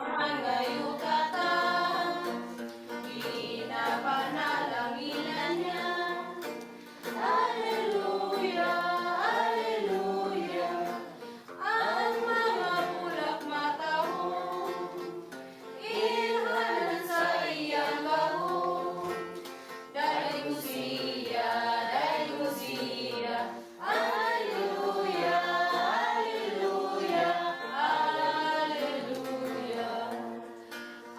Mangayukatan, pinapanalanginan niya. Alleluia, alleluia. Ang mga bulak matahong, ihanan sa iyang bahong. Dahil ko siya, alleluia, alleluia, alleluia.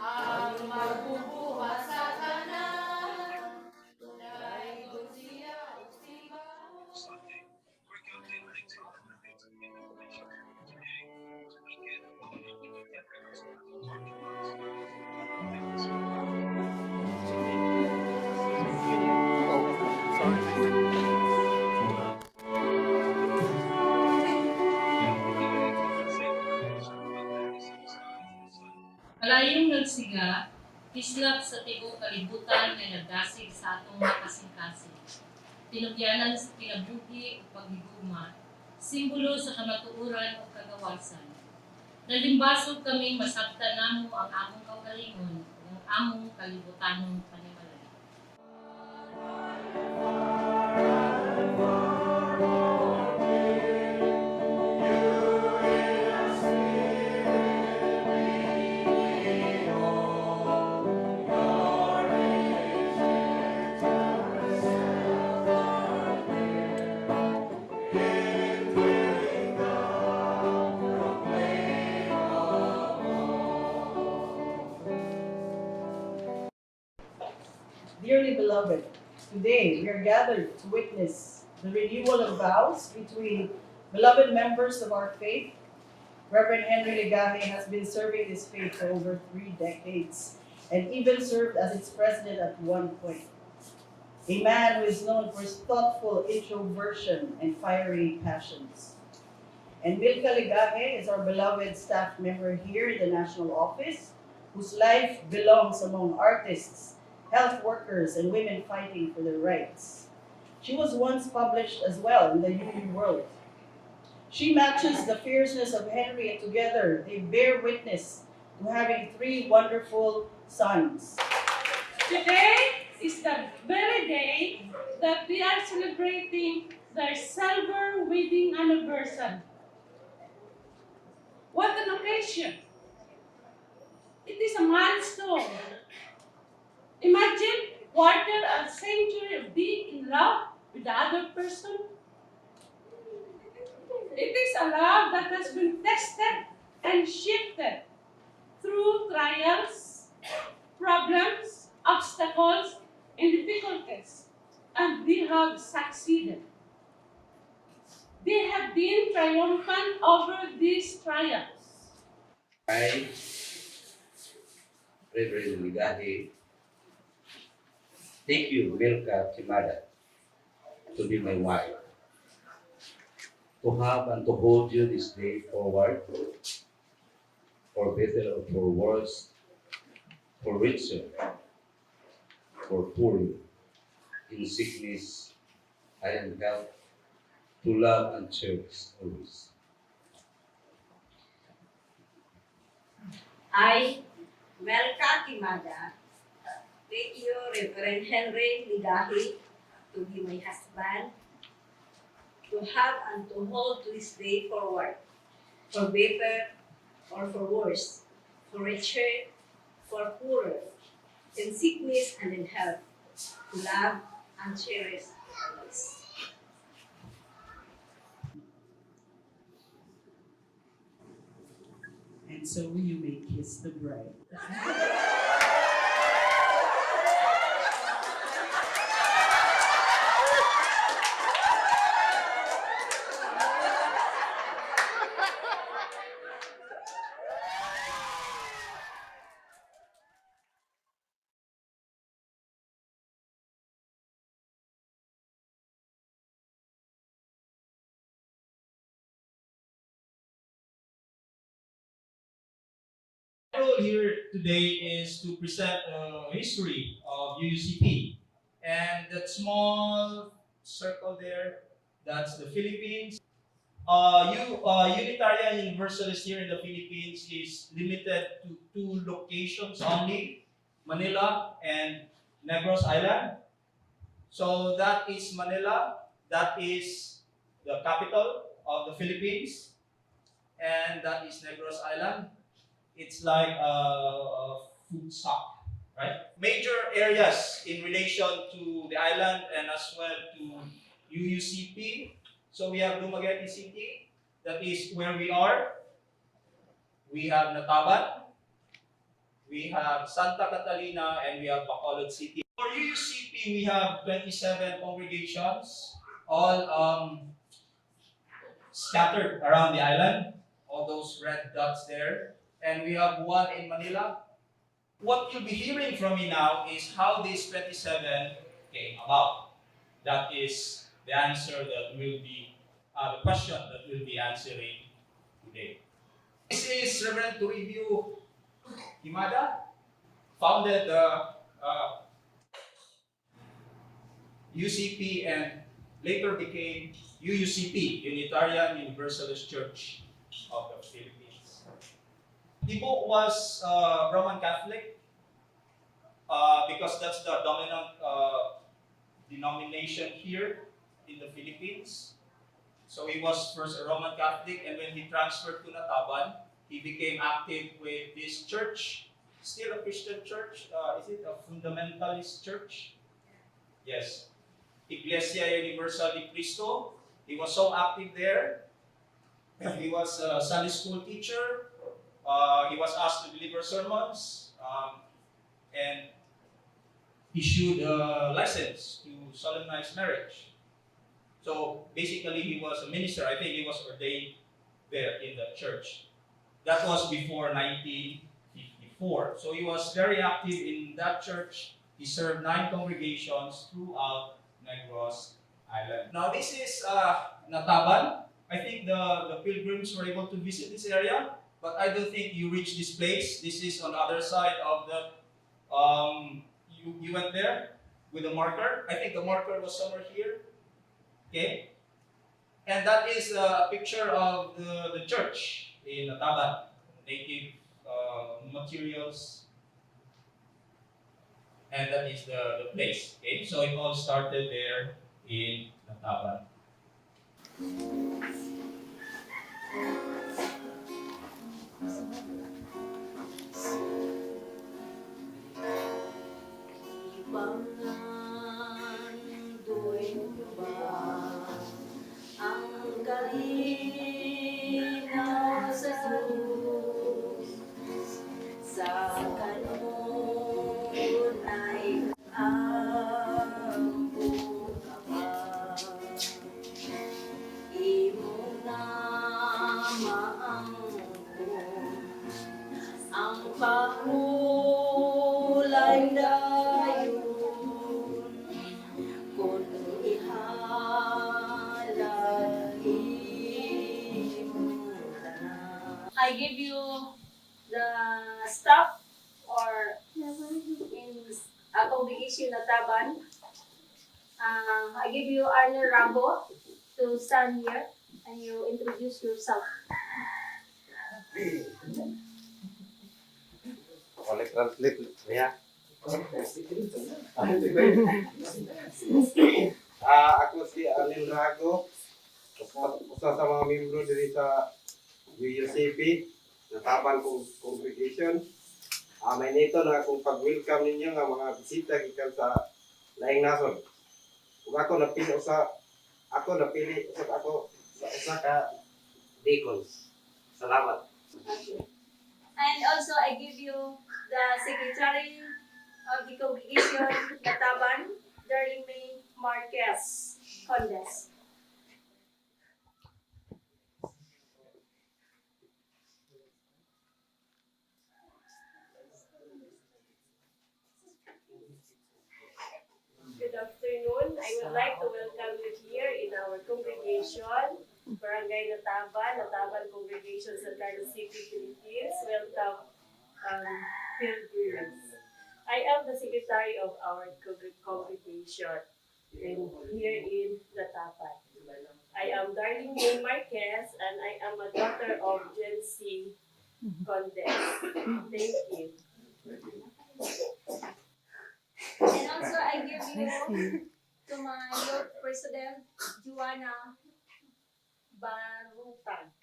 Ang magbubuhat sa kanan, dahil ko siya, Kalayong nagsiga, kislap sa tibuok kalibutan nga nagdasig sa atong makasing-kasing. Tinugyanan sa kinabuhi o paghigugma, simbolo sa kamatuoran o kagawasan. Nalimbasog kaming masabtan namo ang among kaugalingon o ang among kalibutanong panimalay. Dearly beloved, today we are gathered to witness the renewal of vows between beloved members of our faith. Reverend Henry Legahe has been serving this faith for over 3 decades and even served as its president at one point. A man who is known for his thoughtful introversion and fiery passions. And Milka Legahe is our beloved staff member here in the national office, whose life belongs among artists, health workers, and women fighting for their rights. She was once published as well in the UU World. She matches the fierceness of Henry, and together they bear witness to having 3 wonderful sons. Today is the very day that we are celebrating their silver wedding anniversary. What an occasion! It is a milestone. Imagine a century of being in love with the other person. It is a love that has been tested and shifted through trials, problems, obstacles, and difficulties, and they have succeeded. They have been triumphant over these trials. I, Reverend Legahe, take you, Milka Kimada, to be my wife, to have and to hold you this day forward, for better or for worse, for richer, for poorer, in sickness and in health, to love and cherish always. I, Melka Kimada, take you, Reverend Henry Legahe, to be my husband, to have and to hold this day forward, for better or for worse, for richer, for poorer, in sickness and in health, to love and cherish always. And so you may kiss the bride. My role here today is to present the history of UUCP. And that small circle there, that's the Philippines. Unitarian Universalist here in the Philippines is limited to two locations only, Manila and Negros Island. So that is Manila, that is the capital of the Philippines, and that is Negros Island. It's like a food stock, right? Major areas in relation to the island and as well to UUCP. So we have Dumaguete City, that is where we are. We have Nataban, we have Santa Catalina, and we have Bacolod City. For UUCP, we have 27 congregations, all scattered around the island, all those red dots there. And we have one in Manila. What you'll be hearing from me now is how this 27 came about. That is the answer that will be, the question that we'll be answering today. This is Reverend Toribio Himada, founded the UCP and later became UUCP, Unitarian Universalist Church of the Philippines. The book was Roman Catholic because that's the dominant denomination here in the Philippines. So he was first a Roman Catholic, and when he transferred to Nataban, he became active with this church. Still a Christian church. Is it a fundamentalist church? Yes. Iglesia Universal de Cristo. He was so active there. He was a Sunday school teacher. He was asked to deliver sermons and issued a license to solemnize marriage. So basically, he was a minister. I think he was ordained there in the church. That was before 1954. So he was very active in that church. He served 9 congregations throughout Negros Island. Now this is Nataban. I think the pilgrims were able to visit this area, but I don't think you reached this place. This is on the other side of the, you went there with a marker. I think the marker was somewhere here. Okay? And that is a picture of the church in Nataban. Native materials. And that is the place. Okay? So it all started there in Nataban. I give you the staff or in a congregation na Taban. I give you Arnold Rambo to stand here and you introduce yourself. Oleh translate ya. Ako si Alin Rago, usa sa mga membro diri sa UUCP, Nataban Congregation. May nito na akong pag-welcome ninyo nga mga bisita gikan sa laing nason. Ug ako napili sa usa ka deacons. Salamat. Okay. And also I give you the secretary of the congregation, Nataban, Darling Marquez Condes. Good afternoon. I would like to welcome you here in our congregation, Barangay Nataban Congregation sa Carlos City, Philippines. Welcome, pilgrims. I am the secretary of our congregation and here in Nataban. I am Darlene May Marquez, and I am a daughter of Gen C Condes. Thank you. And also I give you to my youth president, Juana Barutag.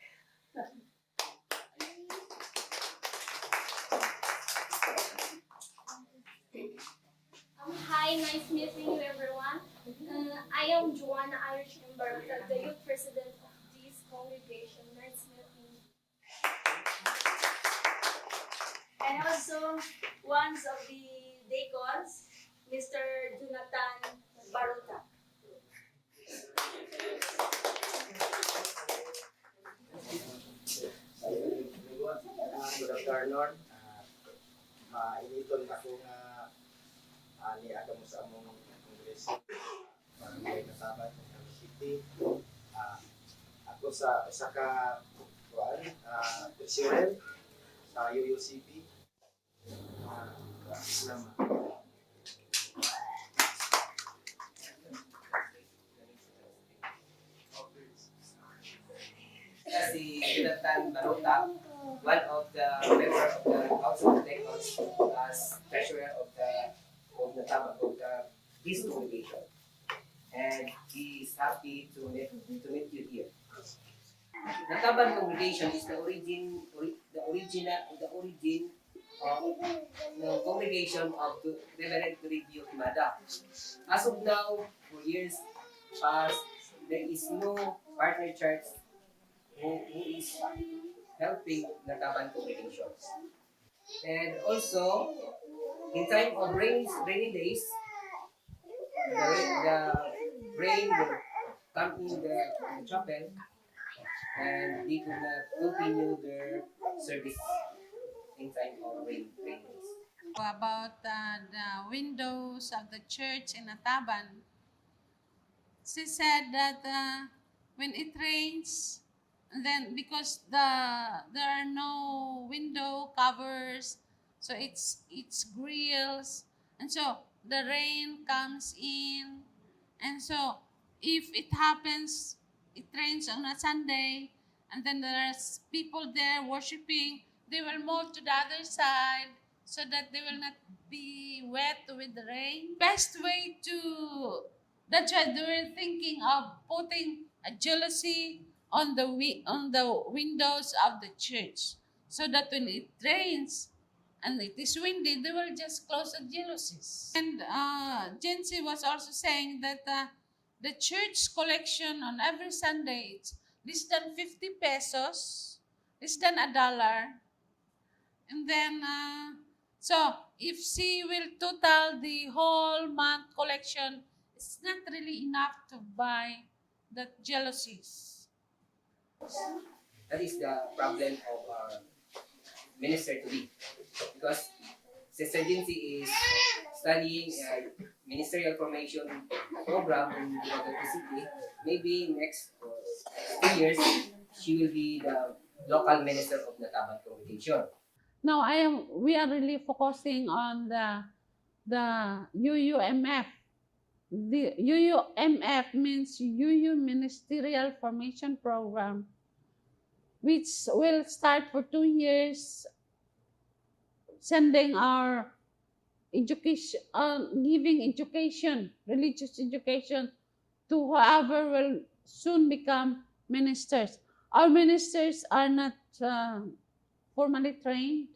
Hi, nice meeting you everyone. I am Joanna Irish Barutag, the youth president of this congregation. Nice meeting you. And also one of the deacons, Mr. Jonathan Barutag. Good afternoon. Initon ako nga ni aga mo sa among kongreso. Barangay Nasabat ng City. Ako sa ka president sa UUCP. Salamat. Si Bikutan Congregation, one of the members of the Council of Deacons, as treasurer of his congregation, and he is happy to meet you here. Nataban congregation is the origin of the congregation of the Reverend Toribio Kimada. As of now, for years past, there is no partner church who is helping the Taban congregation. And also, in time of rainy days, the rain will come in the chapel, and they could not continue their service in time of rainy days. About the windows of the church in Ataban, she said that when it rains, and then because there are no window covers, so it's grills, and so the rain comes in, and so if it happens, it rains on a Sunday, and then there's people there worshiping, they will move to the other side so that they will not be wet with the rain. Best way to, that's why they were thinking of putting a jealousy on the windows of the church, so that when it rains and it is windy, they will just close the jealousies. And Jency was also saying that the church collection on every Sunday, it's less than 50 pesos, less than $1. And then, so if she will total the whole month collection, it's not really enough to buy the jealousies. That is the problem of our minister today, because Sister Jinsi is studying a ministerial formation program in the city. Maybe next 2 years, she will be the local minister of the Taban congregation. Now we are really focusing on the UUMF. The UUMF means UU Ministerial Formation Program, which will start for 2 years, sending our education, giving education, religious education to whoever will soon become ministers. Our ministers are not formally trained.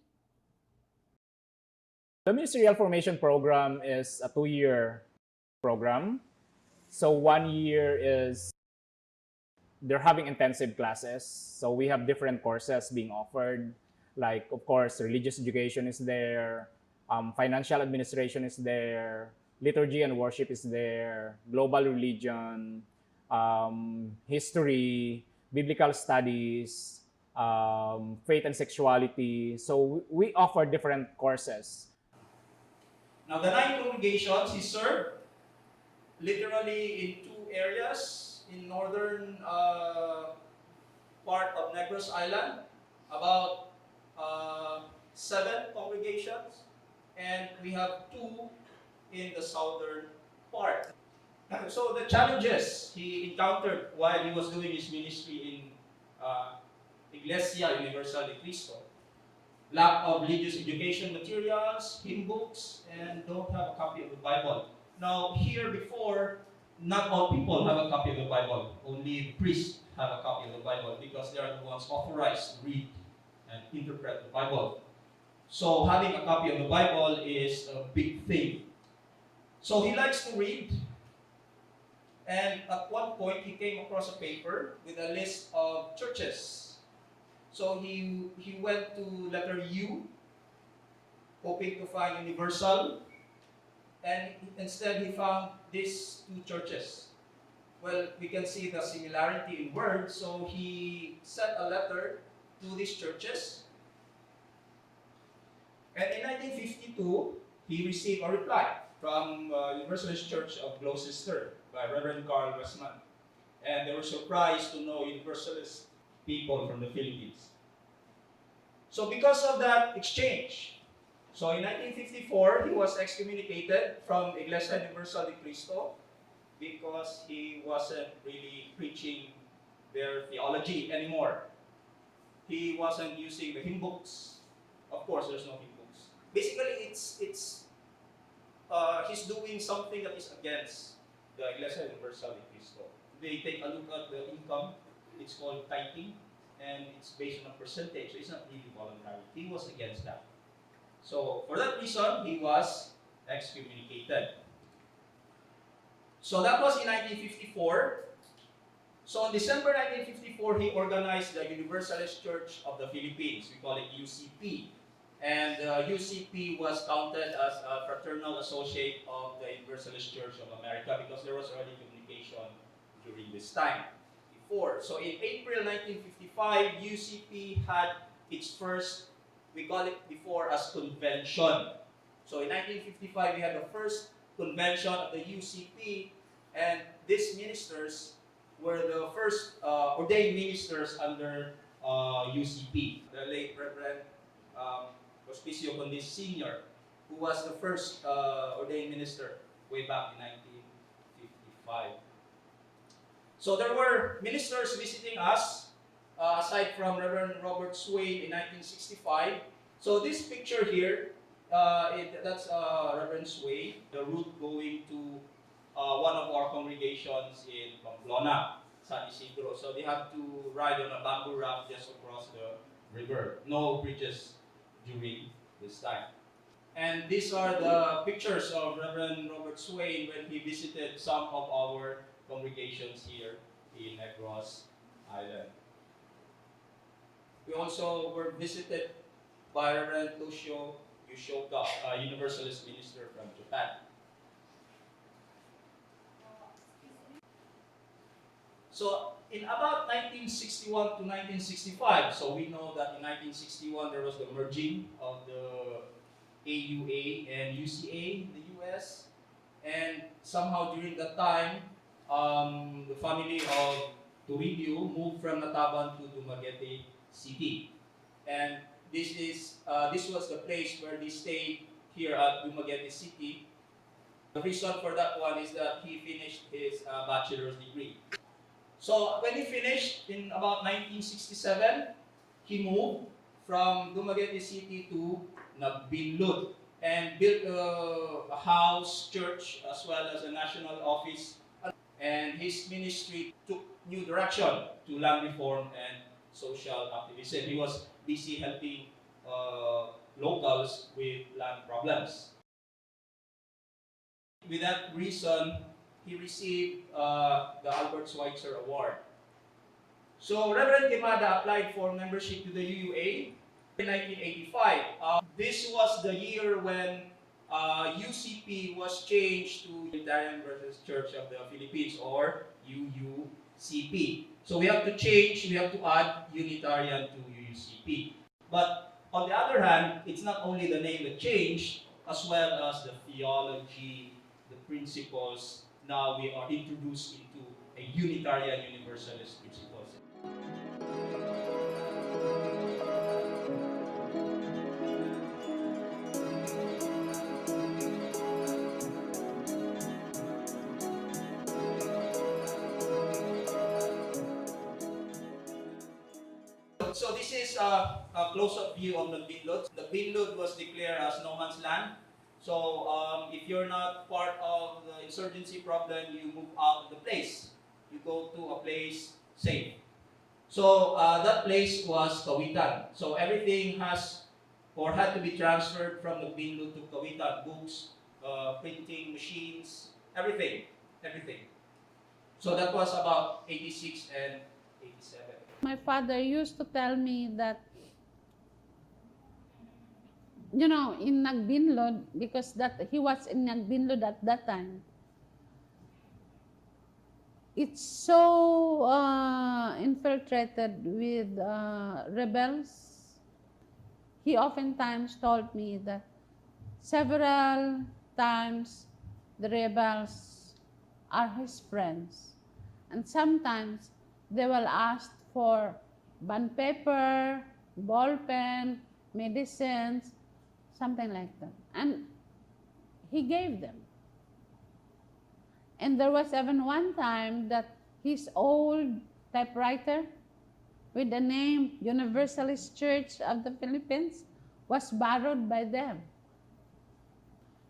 The Ministerial Formation Program is a 2-year program. So 1 year is they're having intensive classes. So we have different courses being offered. Like, of course, religious education is there, financial administration is there, liturgy and worship is there, global religion, history, biblical studies, faith and sexuality. So we offer different courses. Now, the 9 congregations he served literally in 2 areas in northern part of Negros Island, about 7 congregations, and we have 2 in the southern part. So the challenges he encountered while he was doing his ministry in Iglesia Universal de Cristo: lack of religious education materials, hymn books, and don't have a copy of the Bible. Now, here before, not all people have a copy of the Bible. Only priests have a copy of the Bible because they are the ones authorized to read and interpret the Bible. So having a copy of the Bible is a big thing. So he likes to read, and at one point he came across a paper with a list of churches. So he went to letter U, hoping to find Universal, and instead he found these two churches. Well, we can see the similarity in words, so he sent a letter to these churches. And in 1952, he received a reply from Universalist Church of Gloucester by Reverend Carl Westman. And they were surprised to know Universalist people from the Philippines. So because of that exchange, so in 1954, he was excommunicated from Iglesia Universal de Cristo because he wasn't really preaching their theology anymore. He wasn't using the hymn books. Of course, there's no hymn books. Basically, he's doing something that is against the Iglesia Universal de Cristo. They take a look at the income. It's called tithing, and it's based on a percentage, so it's not really voluntary. He was against that. So for that reason, he was excommunicated. So that was in 1954. So in December 1954, he organized the Universalist Church of the Philippines. We call it UCP. And UCP was counted as a fraternal associate of the Universalist Church of America because there was already communication during this time before. So in April 1955, UCP had its first, we call it before as convention. So in 1955, we had the first convention of the UCP, and these ministers were the first ordained ministers under UCP. The late Reverend Hospicio Condis Sr., who was the first ordained minister way back in 1955. So there were ministers visiting us, aside from Reverend Robert Swain in 1965. So this picture here, that's Reverend Swain, the route going to one of our congregations in Pamplona, San Isidro. So they have to ride on a bamboo raft just across the river. No bridges during this time. And these are the pictures of Reverend Robert Swain when he visited some of our congregations here in Negros Island. We also were visited by Reverend Toshio Yushoka, a Universalist minister from Japan. So in about 1961 to 1965, so we know that in 1961 there was the merging of the AUA and UCA in the US, and somehow during that time, the family of Toribio moved from Nataban to Dumaguete City, and this was the place where they stayed here at Dumaguete City. The reason for that one is that he finished his bachelor's degree. So when he finished in about 1967, he moved from Dumaguete City to Nagbilud and built a house, church, as well as a national office. And his ministry took new direction to land reform and social activism. He was busy helping locals with land problems. With that reason, he received the Albert Schweitzer Award. So Reverend Quimada applied for membership to the UUA in 1985. This was the year when UCP was changed to Unitarian Universalist Church of the Philippines, or UUCP. So we have to change, we have to add Unitarian to UUCP. But on the other hand, it's not only the name that changed, as well as the theology, the principles. Now we are introduced into a Unitarian Universalist principles. So this is a close-up view of Nagbinlod. Nagbinlod was declared as no man's land. So if you're not part of the insurgency problem, you move out of the place. You go to a place safe. So that place was Kawitan. So everything has or had to be transferred from Nagbinlod to Kawitan. Books, printing machines, everything. So that was about 86 and 87. My father used to tell me that, you know, in Nagbinlod, because that he was in Nagbinlod at that time, it's so infiltrated with rebels. He oftentimes told me that several times the rebels are his friends, and sometimes they will ask for bond paper, ball pen, medicines, something like that. And he gave them. And there was even one time that his old typewriter with the name Universalist Church of the Philippines was borrowed by them,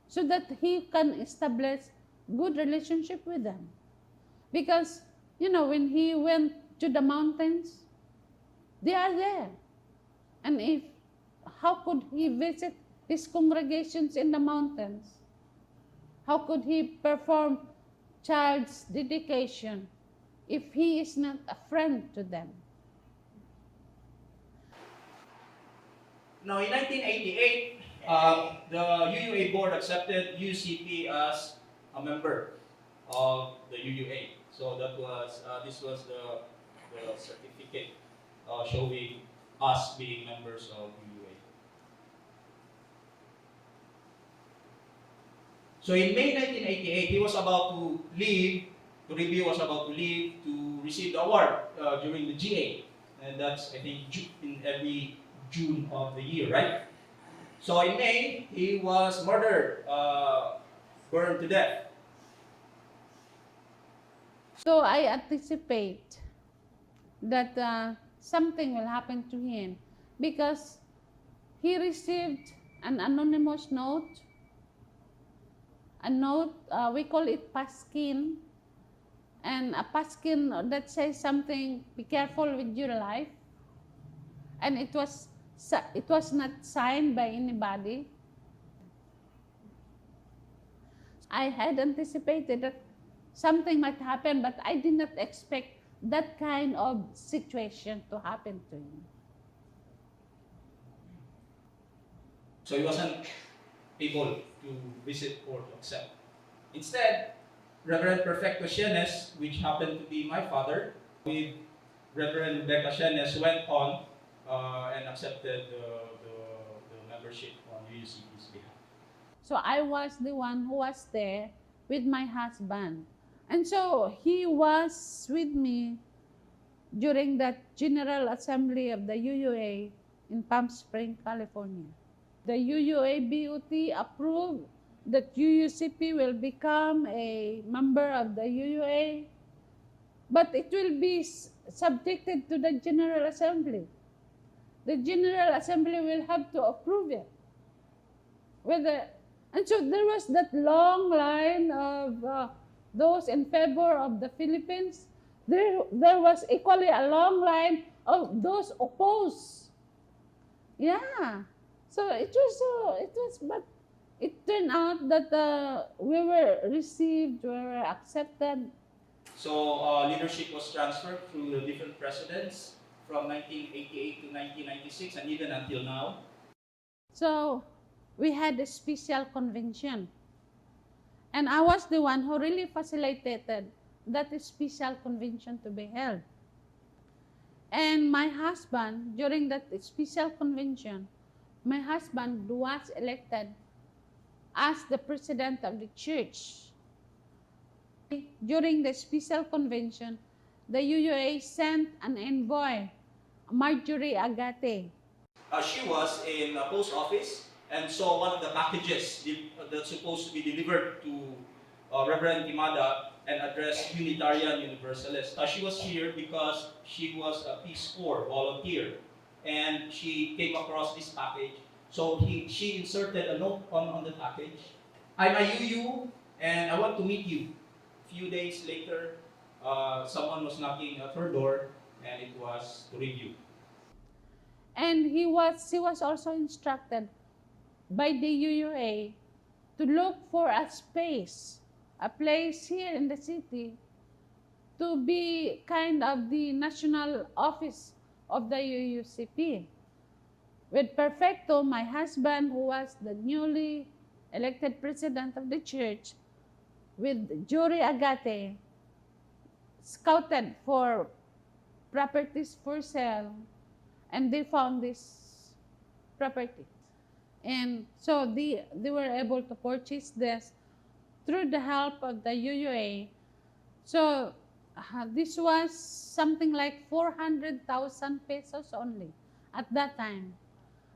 so that he can establish good relationship with them. Because, you know, when he went to the mountains, they are there. And how could he visit his congregations in the mountains? How could he perform child's dedication if he is not a friend to them? Now in 1988, the UUA board accepted UUCP as a member of the UUA. So that was this was the certificate showing us being members of UUA. So in May 1988, he was about to leave. Toribio was about to leave to receive the award during the GA, and that's I think in every June of the year, right? So in May, he was murdered, burned to death. So I anticipate that something will happen to him, because he received an anonymous note, we call it paskin, and a paskin that says something, be careful with your life, and it was not signed by anybody. I had anticipated that something might happen, but I did not expect that kind of situation to happen to him. So he wasn't able to visit or to accept. Instead, Reverend Perfecto Sienes, which happened to be my father, with Reverend Becca Sienes, went on and accepted the membership on UUCP's behalf. So I was the one who was there with my husband. And so he was with me during that General Assembly of the UUA in Palm Springs, California. The UUA BOT approved that UUCP will become a member of the UUA, but it will be subjected to the General Assembly. The General Assembly will have to approve it. And so there was that long line of those in favor of the Philippines. There was equally a long line of those opposed. Yeah. So but it turned out that we were received, we were accepted. So leadership was transferred through the different presidents from 1988 to 1996 and even until now. So we had a special convention. And I was the one who really facilitated that special convention to be held. And my husband, during that special convention, my husband was elected as the president of the church. During the special convention, the UUA sent an envoy, Marjorie Agate. She was in a post office and saw one of the packages that's supposed to be delivered to Reverend Imada and address Unitarian Universalists. She was here because she was a Peace Corps volunteer and she came across this package. So she inserted a note on the package. I'm a UU, and I want to meet you. A few days later, someone was knocking at her door, and it was to review. And he was also instructed by the UUA to look for a space, a place here in the city to be kind of the national office of the UUCP. With Perfecto, my husband, who was the newly elected president of the church, with Jury Agate, scouted for properties for sale, and they found this property. And so they were able to purchase this through the help of the UUA. So this was something like 400,000 pesos only at that time.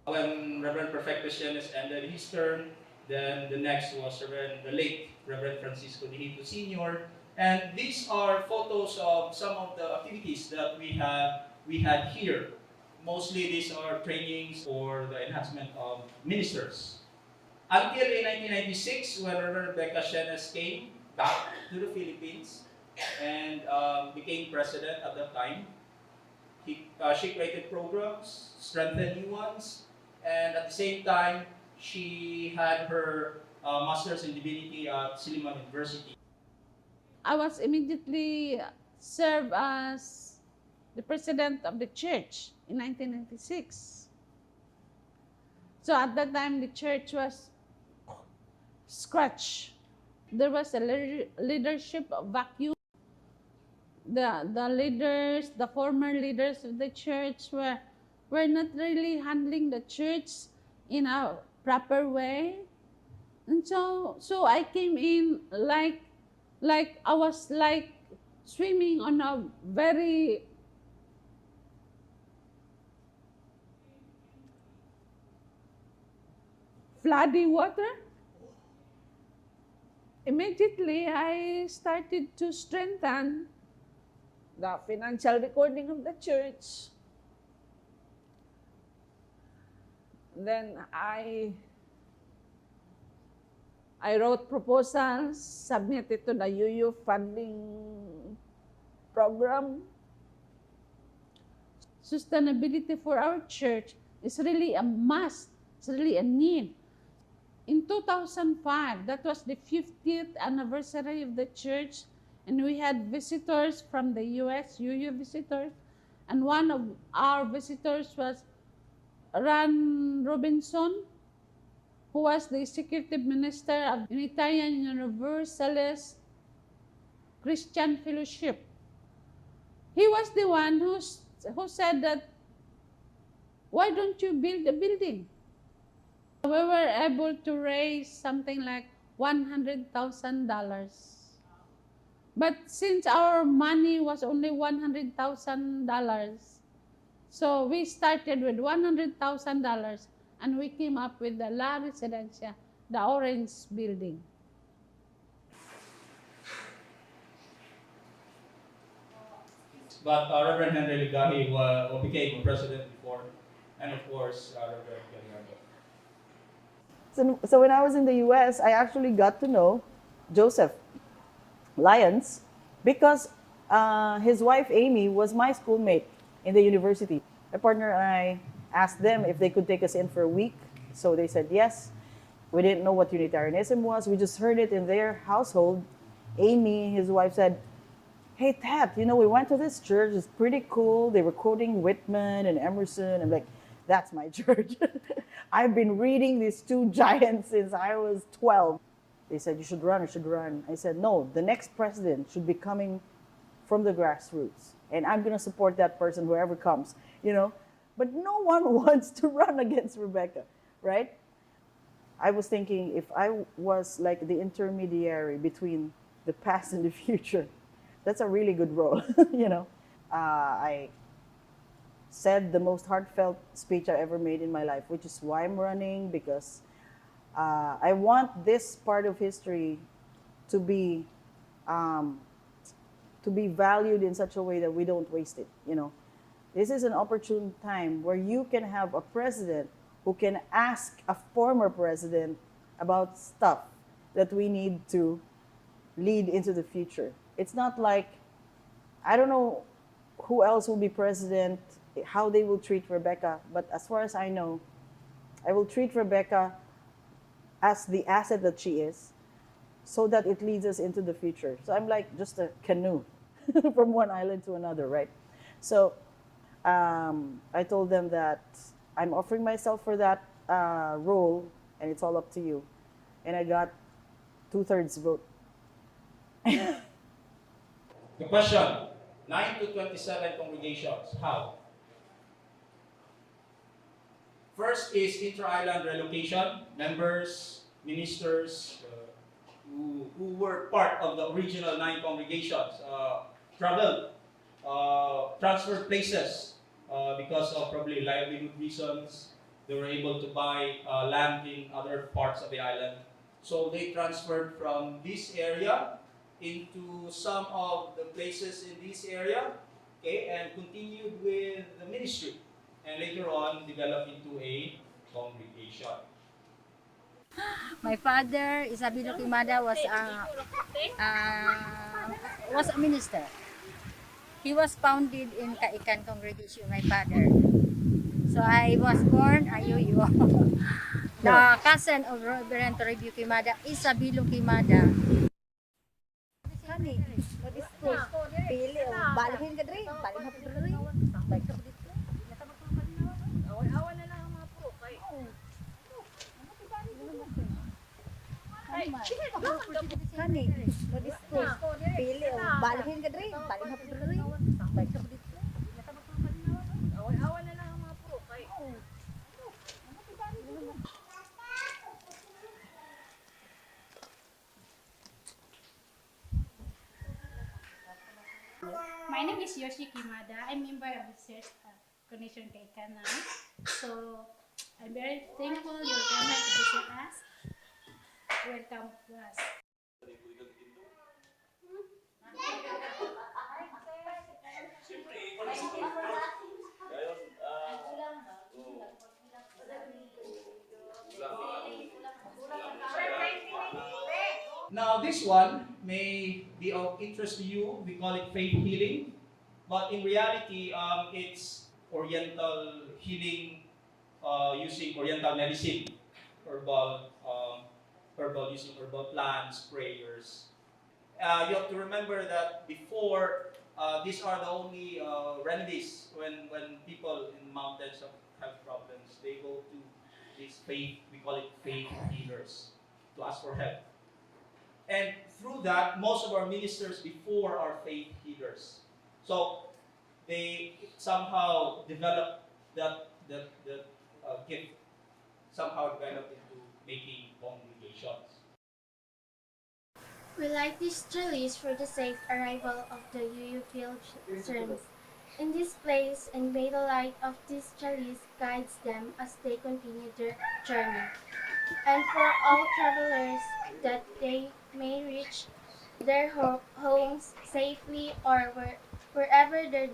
When Reverend Perfectus Yenes ended his term, then the next was the late Reverend Francisco Nihito Sr. And these are photos of some of the activities that we had here. Mostly these are trainings for the enhancement of ministers. Until in 1996, when Reverend Becca Yenes came back to the Philippines and became president at that time, she created programs, strengthened new ones, and at the same time, she had her master's in divinity at Silliman University. I was immediately served as the president of the church in 1996. So at that time, the church was scratched. There was a leadership vacuum. The leaders, the former leaders of the church were not really handling the church in a proper way. And so I came in like I was like swimming on a very floody water. Immediately, I started to strengthen the financial recording of the church. Then I wrote proposals, submitted to the UU funding program. Sustainability for our church is really a must. It's really a need. In 2005, that was the 50th anniversary of the church, and we had visitors from the US, UU visitors, and one of our visitors was Ron Robinson, who was the executive minister of Unitarian Universalist Christian Fellowship. He was the one who said that, why don't you build a building? We were able to raise something like $100,000. But since our money was only $100,000, so we started with $100,000 and we came up with the La Residencia, the orange building. But Reverend Henry Ligahi became president before, and of course, Reverend Galiardo. So when I was in the US, I actually got to know Joseph Lyons because his wife Amy was my schoolmate in the university. My partner and I asked them if they could take us in for a week. So they said yes. We didn't know what Unitarianism was. We just heard it in their household. Amy, his wife, said, hey, Tat, we went to this church. It's pretty cool. They were quoting Whitman and Emerson. I'm like, that's my church. I've been reading these two giants since I was 12. They said, you should run. I said, no, the next president should be coming from the grassroots. And I'm going to support that person, whoever comes, But no one wants to run against Rebecca, right? I was thinking if I was like the intermediary between the past and the future, that's a really good role, I said the most heartfelt speech I ever made in my life, which is why I'm running, because I want this part of history to be valued in such a way that we don't waste it, This is an opportune time where you can have a president who can ask a former president about stuff that we need to lead into the future. It's not like, I don't know who else will be president, how they will treat Rebecca, but as far as I know, I will treat Rebecca as the asset that she is, so that it leads us into the future. So I'm like just a canoe from one island to another, right? So I told them that I'm offering myself for that role, and it's all up to you. And I got 2/3 vote. The question, 9 to 27 congregations, how? First is intra-island relocation. Members, ministers who were part of the original 9 congregations traveled, transferred places because of probably livelihood reasons. They were able to buy land in other parts of the island. So they transferred from this area into some of the places in this area, okay, and continued with the ministry, and later on developed into a congregation. My father, Isabelo Quimada, was a minister. He was founded in Bikutan Congregation, my father. So I was born Ayuyo. The cousin of Reverend Toribio Quimada, Isabelo Quimada. Kani, pili o balihin ka diri, balihin ka diri. Baik ka dito. Awan na lang ang mga pro kay. Kani, pili o balihin ka diri, balihin ka diri. Baik ka dito. Awan na lang ang mga pro kay. My name is Yoshi Kimada. I'm member of the Church Connection Kaikana. So I'm very thankful you're coming to visit us. Welcome to us. Now this one may be of interest to you. We call it faith healing, but in reality, it's Oriental healing using Oriental medicine, herbal using herbal plants, prayers. You have to remember that before, these are the only remedies when people in mountains have problems. They go to these faith, we call it faith healers, to ask for help. And through that, most of our ministers before are faith healers. So they somehow developed that gift, somehow developed into making congregations. We light these chalice for the safe arrival of the UUCP. In this place, and may the light of this chalice guides them as they continue their journey. And for all travelers, that they may reach their homes safely or wherever their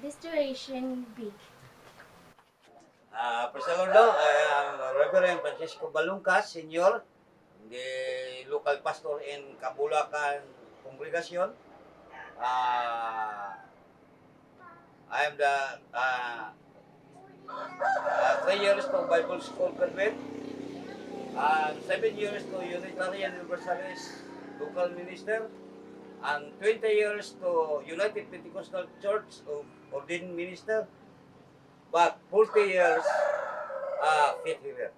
destination be. Praise the Lord, I am Reverend Francisco Balungkas, Senior, the local pastor in Bikutan Congregation. I am the 3 years to Bible School graduate, and 7 years to Unitarian Universalist local minister, and 20 years to United Pentecostal Church of ordained minister, but 40 years faith healer.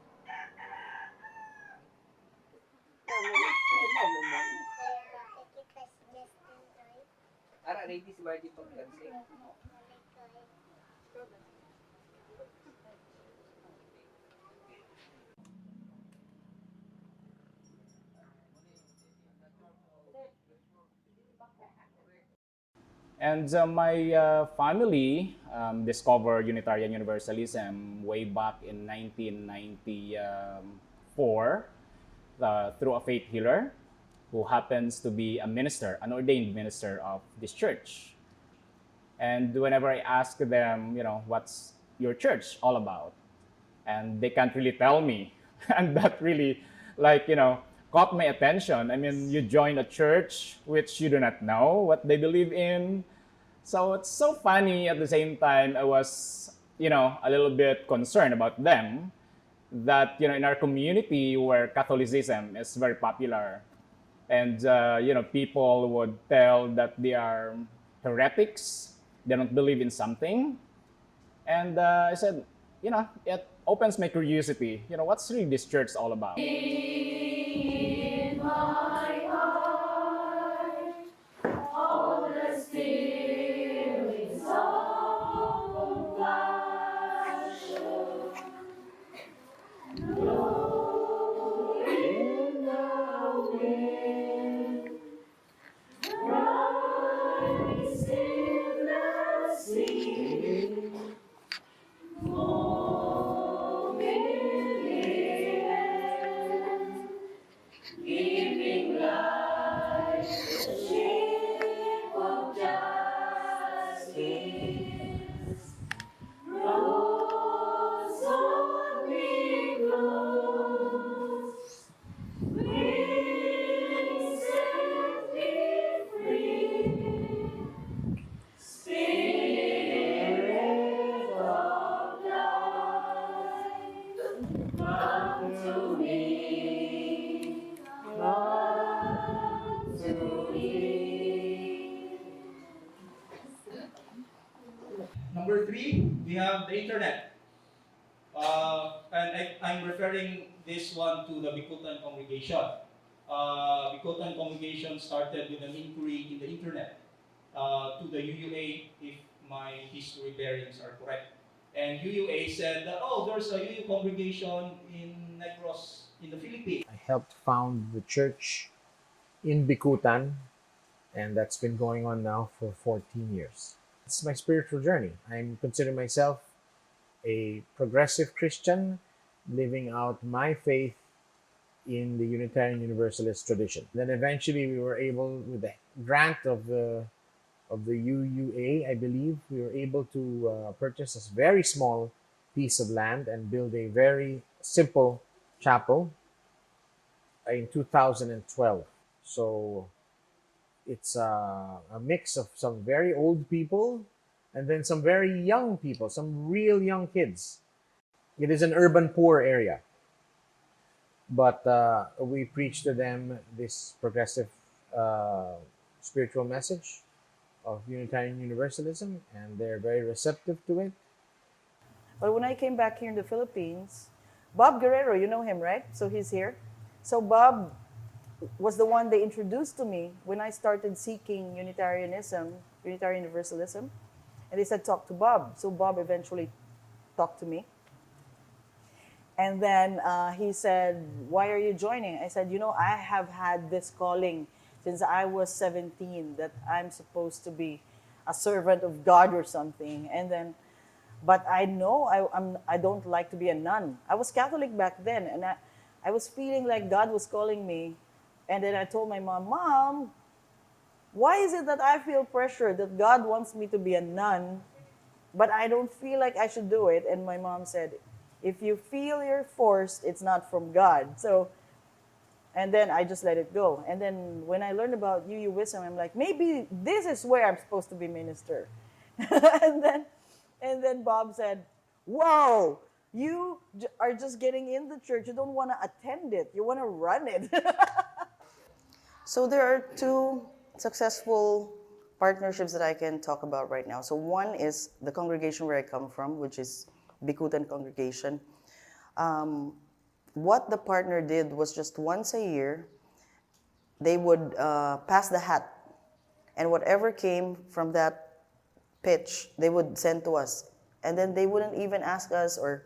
Ara ready si Marty pag-cancel. And my family discovered Unitarian Universalism way back in 1994 through a faith healer who happens to be a minister, an ordained minister of this church. And whenever I ask them, what's your church all about? And they can't really tell me. And that really, caught my attention. I mean, you join a church which you do not know what they believe in. So it's so funny. At the same time, I was, a little bit concerned about them that, in our community where Catholicism is very popular, and people would tell that they are heretics, they don't believe in something. And I said, it opens my curiosity. What's really this church all about? In my heart, all the stillings of compassion, blowing the wind, Christ in the sea, moving in giving life the shape of justice. Rose on wings, wings set me free. Spirit of light, come to me. Come to me. Number three, we have the internet. And I'm referring this one to the Bikutan Congregation. Bikutan Congregation started with an inquiry in the internet to the UUA, if my history bearings are correct. And UUA said that, oh, there's a UU congregation in Negros in the Philippines. I helped found the church in Bikutan, and that's been going on now for 14 years. It's my spiritual journey. I'm considering myself a progressive Christian living out my faith in the Unitarian Universalist tradition. Then eventually we were able, with the grant of the UUA, I believe, we were able to purchase a very small piece of land and build a very simple chapel in 2012. So it's a mix of some very old people and then some very young people, some real young kids. It is an urban poor area, but we preach to them this progressive spiritual message of Unitarian Universalism, and they're very receptive to it. But when I came back here in the Philippines, Bob Guerrero, you know him, right? So he's here. So Bob was the one they introduced to me when I started seeking Unitarianism, Unitarian Universalism. And they said, talk to Bob. So Bob eventually talked to me. And then he said, why are you joining? I said, I have had this calling since I was 17 that I'm supposed to be a servant of God or something. And then, but I know I don't like to be a nun. I was Catholic back then, and I was feeling like God was calling me. And then I told my mom, Mom, why is it that I feel pressure that God wants me to be a nun, but I don't feel like I should do it? And my mom said, if you feel you're forced, it's not from God. So, and then I just let it go. And then when I learned about UUism, I'm like, maybe this is where I'm supposed to be minister. and then Bob said, whoa, you are just getting in the church. You don't want to attend it. You want to run it. So there are two successful partnerships that I can talk about right now. So one is the congregation where I come from, which is Bikutan Congregation. What the partner did was just once a year, they would pass the hat. And whatever came from that pitch, they would send to us. And then they wouldn't even ask us or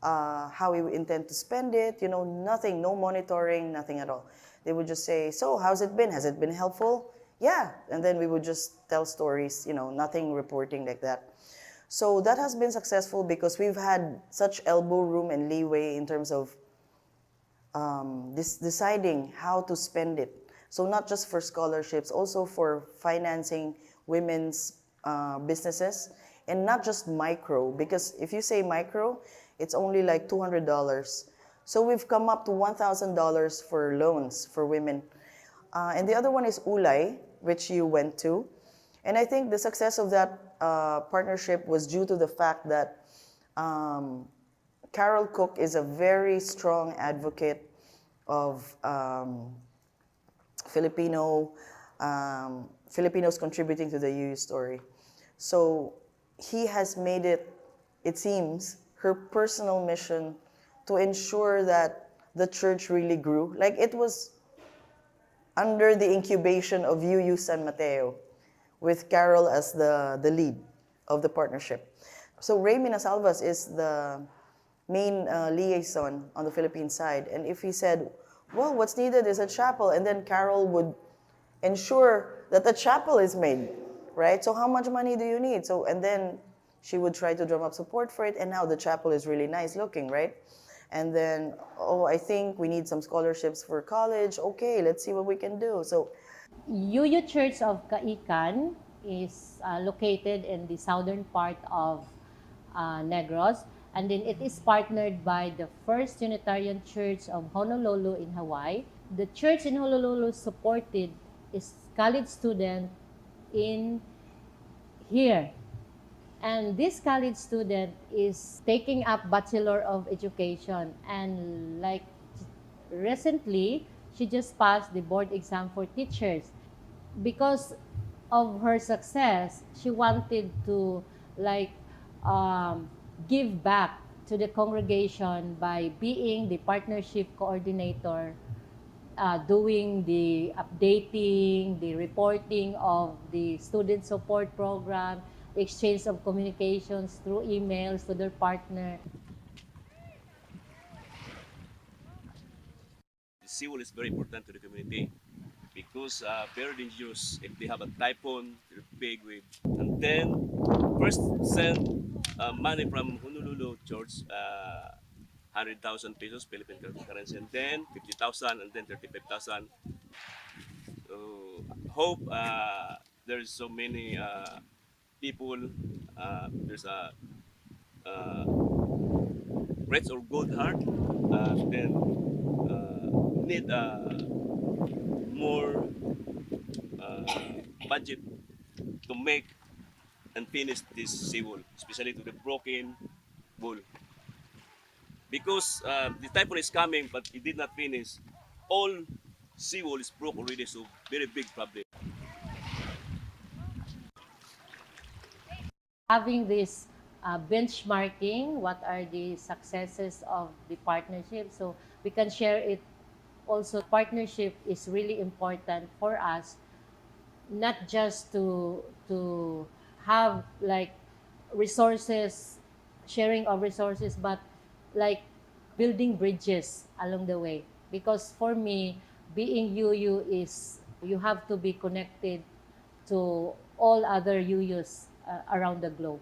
how we intend to spend it, nothing, no monitoring, nothing at all. They would just say, so how's it been? Has it been helpful? Yeah. And then we would just tell stories, nothing reporting like that. So that has been successful because we've had such elbow room and leeway in terms of deciding how to spend it. So not just for scholarships, also for financing women's businesses, and not just micro, because if you say micro, it's only like $200. So we've come up to $1,000 for loans for women. And the other one is Ulay, which you went to. And I think the success of that partnership was due to the fact that Carol Cook is a very strong advocate of Filipinos contributing to the UU story. So he has made it seems, her personal mission to ensure that the church really grew. Like it was under the incubation of UU San Mateo, with Carol as the lead of the partnership. So Ray Minasalvas is the main liaison on the Philippine side. And if he said, well, what's needed is a chapel, and then Carol would ensure that the chapel is made, right? So how much money do you need? So, and then she would try to drum up support for it, and now the chapel is really nice looking, right? And then, oh, I think we need some scholarships for college. Okay, let's see what we can do. So UU Church of Kaikan is located in the southern part of Negros, and then it is partnered by the First Unitarian Church of Honolulu in Hawaii. The church in Honolulu supported is college student in here, and this college student is taking up Bachelor of Education, and like recently she just passed the board exam for teachers. Because of her success, she wanted to like give back to the congregation by being the partnership coordinator, doing the updating, the reporting of the student support program, the exchange of communications through emails to their partner. Seawall is very important to the community because very dangerous if they have a typhoon, they're big wave. And then first send money from Honolulu Church, 100,000 pesos Philippine currency, and then 50,000, and then 35,000. So hope there's so many people, there's a great or good heart, then need more budget to make and finish this seawall, especially to the broken wall. Because the typhoon is coming, but it did not finish. All seawall is broke already, so very big problem. Having this benchmarking, what are the successes of the partnership, so we can share it. Also, partnership is really important for us, not just to have like resources, sharing of resources, but like building bridges along the way. Because for me, being UU is you have to be connected to all other UUs around the globe.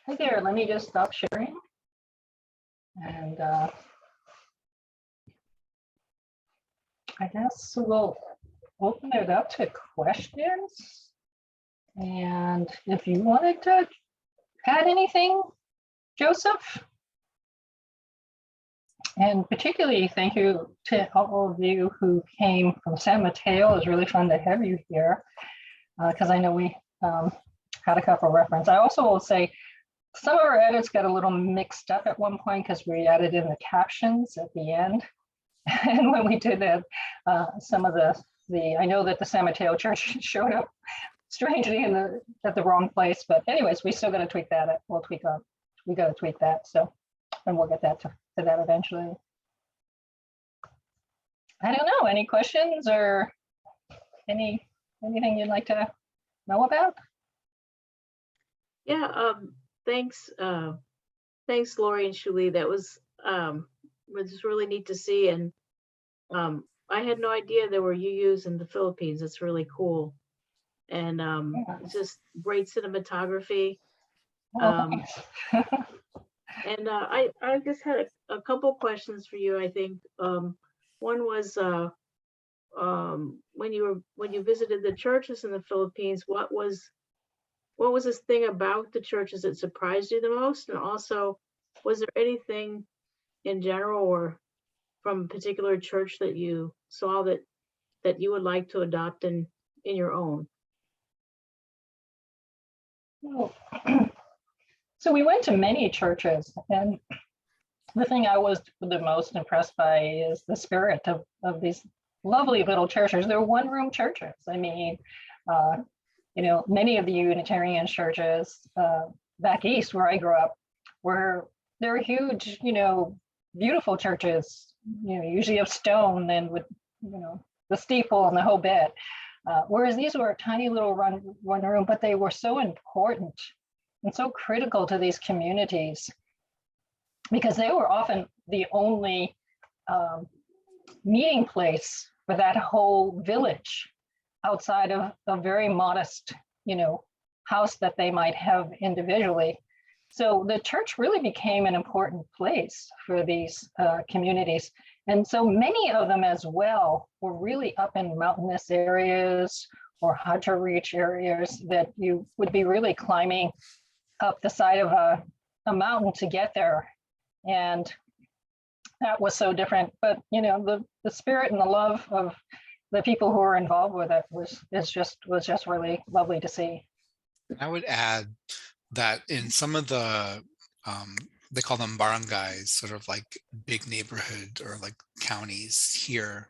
Hi there, let me just stop sharing. And I guess we'll open it up to questions. And if you wanted to add anything, Joseph. And particularly thank you to all of you who came from San Mateo. It was really fun to have you here because I know we had a couple of references. I also will say some of our edits got a little mixed up at one point because we added in the captions at the end. And when we did that, some of the I know that the San Mateo Church showed up strangely at the wrong place, but anyways, we still got to tweak that. We'll tweak on. We got to tweak that. So, and we'll get that to that eventually. I don't know. Any questions or any anything you'd like to know about? Yeah, thanks, thanks, Lori and Shulee. That was really neat to see, and I had no idea there were UUs in the Philippines. It's really cool, and it's just great cinematography. And I just had a couple questions for you. I think one was when you visited the churches in the Philippines, what was this thing about the churches that surprised you the most? And also, was there anything in general or from a particular church that you saw that you would like to adopt in your own? Well, so we went to many churches, and the thing I was the most impressed by is the spirit of these lovely little churches. They're one-room churches. I mean, you know, many of the Unitarian churches back east where I grew up, they're huge, you know, beautiful churches, you know, usually of stone and with, you know, the steeple and the whole bit. Whereas these were a tiny little one room, but they were so important and so critical to these communities because they were often the only meeting place for that whole village outside of a very modest, you know, house that they might have individually. So the church really became an important place for these communities. And so many of them as well were really up in mountainous areas or hard to reach areas that you would be really climbing up the side of a mountain to get there. And that was so different. But, you know, the spirit and the love of the people who were involved with it was just really lovely to see. I would add that in some of the, they call them barangays, sort of like big neighborhood or like counties here,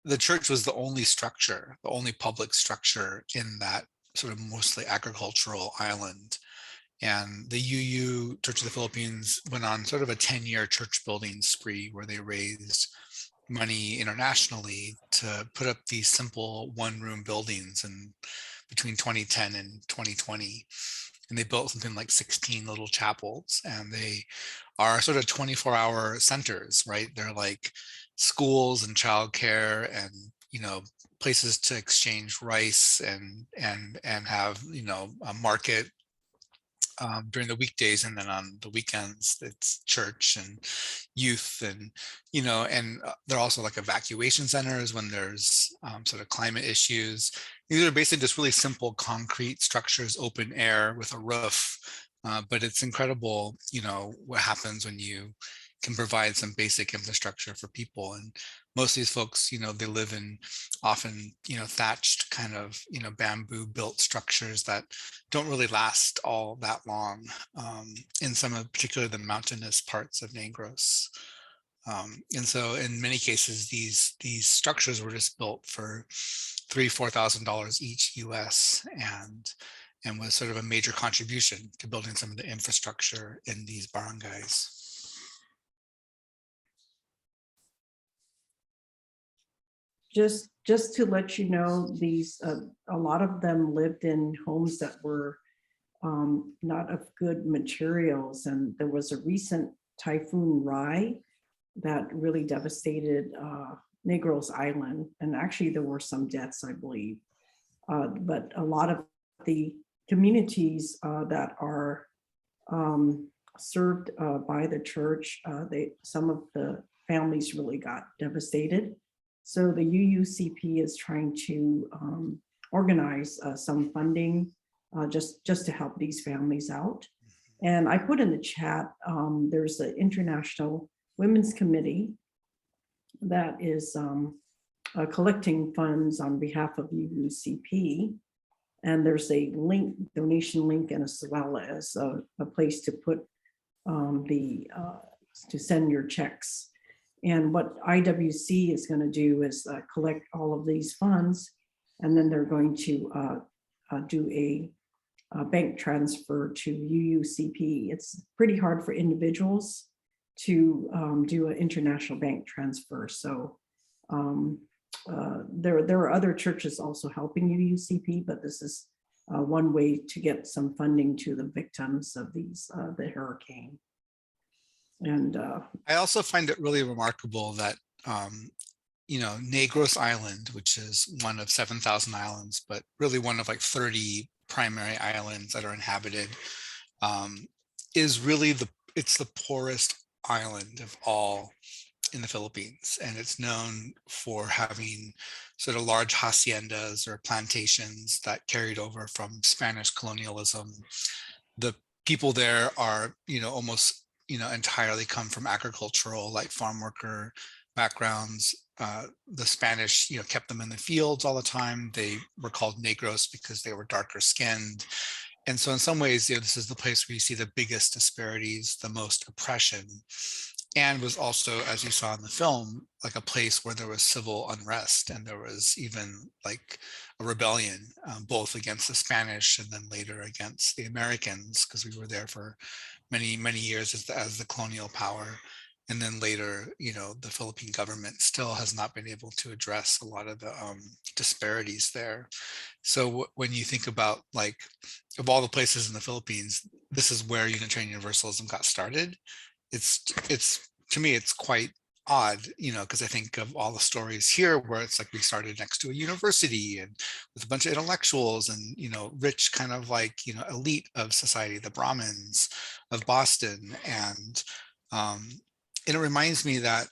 the church was the only structure, the only public structure in that sort of mostly agricultural island. And the UU Church of the Philippines went on sort of a 10-year church building spree where they raised money internationally to put up these simple one-room buildings in between 2010 and 2020. And they built something like 16 little chapels, and they are sort of 24-hour centers, right? They're like schools and childcare and, you know, places to exchange rice and have, you know, a market during the weekdays, and then on the weekends it's church and youth, and you know, and they're also like evacuation centers when there's sort of climate issues. These are basically just really simple concrete structures, open air with a roof, but it's incredible, you know, what happens when you can provide some basic infrastructure for people. And most of these folks, you know, they live in often, you know, thatched kind of, you know, bamboo built structures that don't really last all that long in some of particularly the mountainous parts of Negros. And so in many cases, these structures were just built for $3,000-4,000 each US, and was sort of a major contribution to building some of the infrastructure in these barangays. Just to let you know, these a lot of them lived in homes that were not of good materials, and there was a recent Typhoon Rai that really devastated Negros Island, and actually there were some deaths, I believe. But a lot of the communities that are served by the church, some of the families really got devastated. So the UUCP is trying to organize some funding just to help these families out. And I put in the chat, there's an International Women's Committee that is collecting funds on behalf of UUCP. And there's a link, donation link, and as well as a place to put to send your checks. And what IWC is going to do is collect all of these funds, and then they're going to do a bank transfer to UUCP. It's pretty hard for individuals to do an international bank transfer. So there are other churches also helping UUCP, but this is one way to get some funding to the victims of the hurricane. And I also find it really remarkable that, Negros Island, which is one of 7,000 islands, but really one of like 30 primary islands that are inhabited, is really it's the poorest island of all in the Philippines. And it's known for having sort of large haciendas or plantations that carried over from Spanish colonialism. The people there are, almost, entirely come from agricultural, like farm worker backgrounds. The Spanish, kept them in the fields all the time. They were called Negros because they were darker skinned. And so in some ways, this is the place where you see the biggest disparities, the most oppression, and was also, as you saw in the film, like a place where there was civil unrest, and there was even like a rebellion, both against the Spanish and then later against the Americans, because we were there for many, many years as the colonial power. And then later, the Philippine government still has not been able to address a lot of the disparities there. So when you think about, like, of all the places in the Philippines, this is where Unitarian Universalism got started. It's to me, it's quite odd, because I think of all the stories here where it's like we started next to a university and with a bunch of intellectuals and, rich kind of like, elite of society, the Brahmins of Boston. And it reminds me that,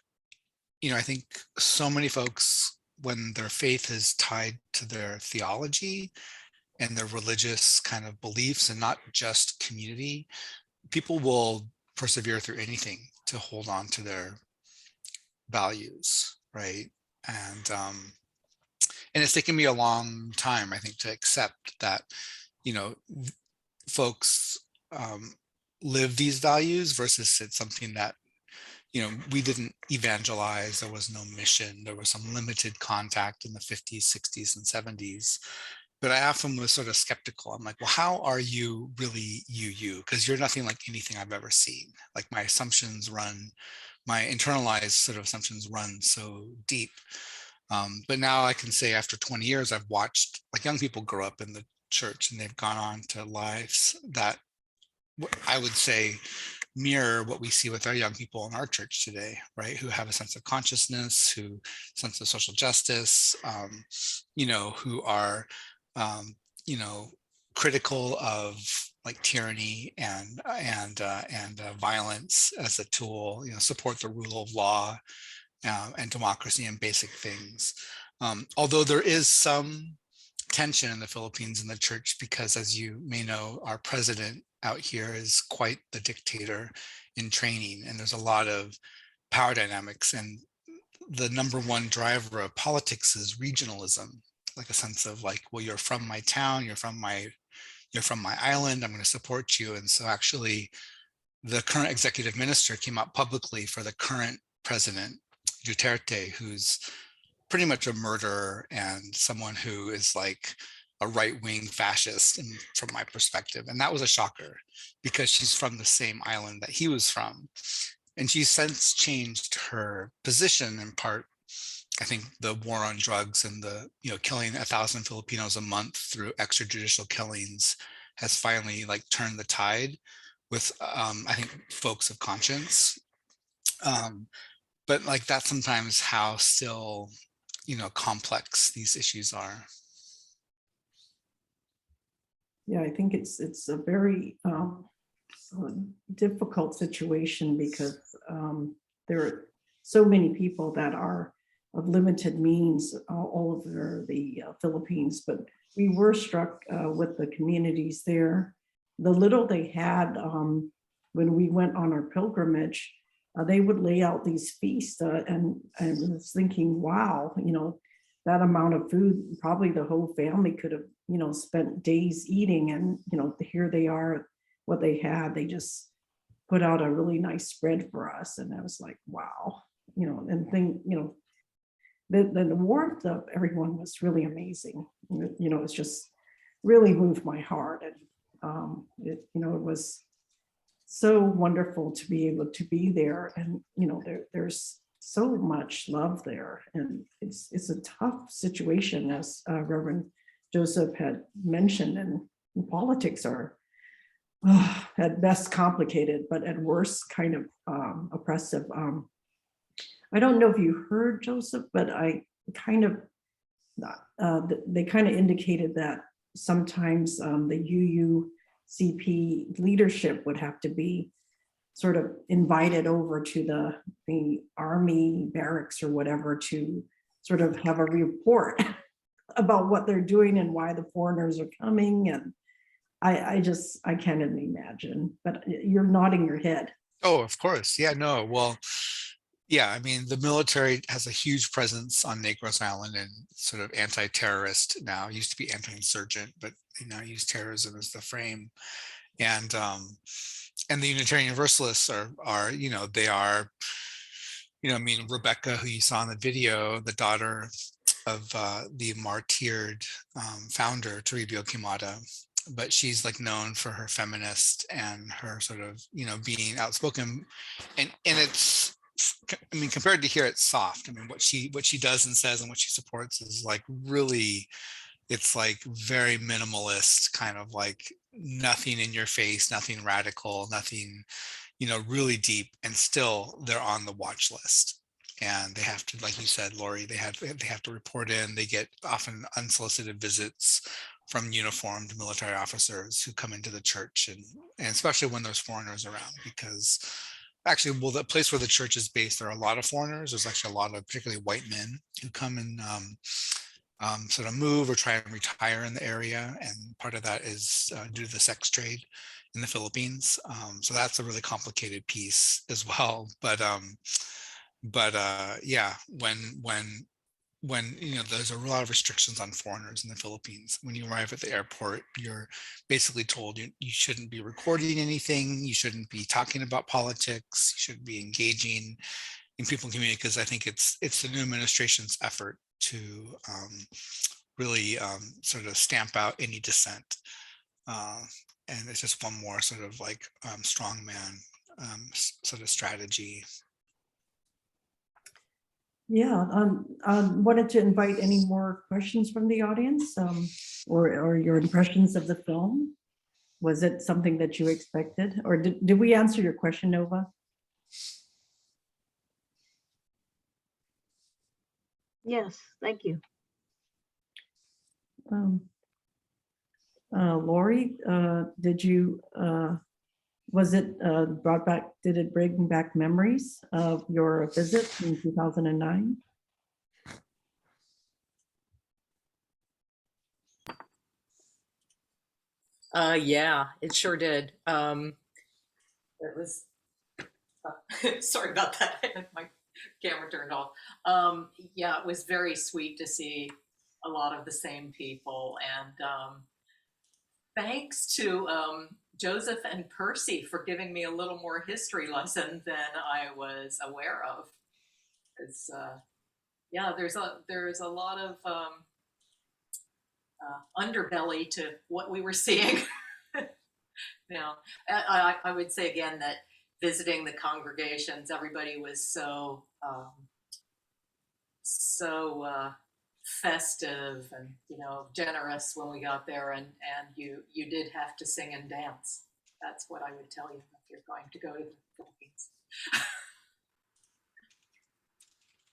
I think so many folks, when their faith is tied to their theology and their religious kind of beliefs and not just community, people will persevere through anything to hold on to their values, right? And it's taken me a long time, I think, to accept that, folks live these values versus it's something that, we didn't evangelize. There was no mission. There was some limited contact in the 50s, 60s, and 70s. But I often was sort of skeptical. I'm like, well, how are you really you? Because you're nothing like anything I've ever seen. Like my internalized sort of assumptions run so deep. But now I can say after 20 years, I've watched like young people grow up in the church, and they've gone on to lives that I would say mirror what we see with our young people in our church today, right? Who have a sense of consciousness, sense of social justice, who are, critical of like tyranny and violence as a tool, support the rule of law and democracy and basic things. Although there is some tension in the Philippines in the church, because as you may know, our president out here is quite the dictator in training, and there's a lot of power dynamics, and the number one driver of politics is regionalism, like a sense of like, well, you're from my town, you're from my island, I'm going to support you. And so actually the current executive minister came out publicly for the current president, Duterte, who's pretty much a murderer and someone who is like a right-wing fascist from my perspective. And that was a shocker because she's from the same island that he was from. And she's since changed her position, in part, I think the war on drugs and the, killing 1,000 Filipinos a month through extrajudicial killings has finally like turned the tide with, I think, folks of conscience. But like that's sometimes how still, complex these issues are. Yeah, I think it's a very difficult situation because there are so many people that are of limited means all over the Philippines, but we were struck with the communities there. The little they had when we went on our pilgrimage, they would lay out these feasts and I was thinking, wow, that amount of food, probably the whole family could have, spent days eating, and, here they are, what they had, they just put out a really nice spread for us. And I was like, wow, and the warmth of everyone was really amazing. It's just really moved my heart. And, it was so wonderful to be able to be there. And, there's so much love there, and it's a tough situation, as Reverend Joseph had mentioned, and politics are at best complicated, but at worst kind of oppressive. I don't know if you heard, Joseph, but I kind of they kind of indicated that sometimes the UUCP leadership would have to be sort of invited over to the army barracks or whatever to sort of have a report about what they're doing and why the foreigners are coming. And I can't even imagine, but you're nodding your head. Oh, of course. Yeah, no. Well, yeah, I mean, the military has a huge presence on Negros Island and sort of anti-terrorist now. It used to be anti-insurgent, but they now use terrorism as the frame. And the Unitarian Universalists are, you know, they are, you know, I mean, Rebecca, who you saw in the video, the daughter of the martyred founder, Toribio Kimada, but she's like known for her feminist and her sort of, you know, being outspoken, and it's, I mean, compared to here, it's soft. I mean, what she does and says and what she supports is like really, it's like very minimalist, kind of like nothing in your face, nothing radical, nothing, you know, really deep, and still they're on the watch list. And they have to, like you said, Lori, they have to report in. They get often unsolicited visits from uniformed military officers who come into the church, and especially when there's foreigners around, because actually, well, the place where the church is based, there are a lot of foreigners. There's actually a lot of particularly white men who come and sort of move or try and retire in the area. And part of that is due to the sex trade in the Philippines. So that's a really complicated piece as well. But yeah, when you know, there's a lot of restrictions on foreigners in the Philippines. When you arrive at the airport, you're basically told you shouldn't be recording anything, you shouldn't be talking about politics, you shouldn't be engaging in people community, because I think it's the new administration's effort to really sort of stamp out any dissent. And it's just one more sort of like strongman sort of strategy. Yeah, wanted to invite any more questions from the audience, or your impressions of the film. Was it something that you expected, or did we answer your question, Nova? Yes, thank you. Lori, did you, was it brought back, did it bring back memories of your visit in 2009? Yeah, it sure did. It was, sorry about that, my camera turned off. Yeah, it was very sweet to see a lot of the same people, and thanks to Joseph and Percy for giving me a little more history lesson than I was aware of. It's yeah, there's a lot of underbelly to what we were seeing. Now, I would say again that visiting the congregations, everybody was so festive and, you know, generous when we got there, and you did have to sing and dance. That's what I would tell you if you're going to go to the Philippines.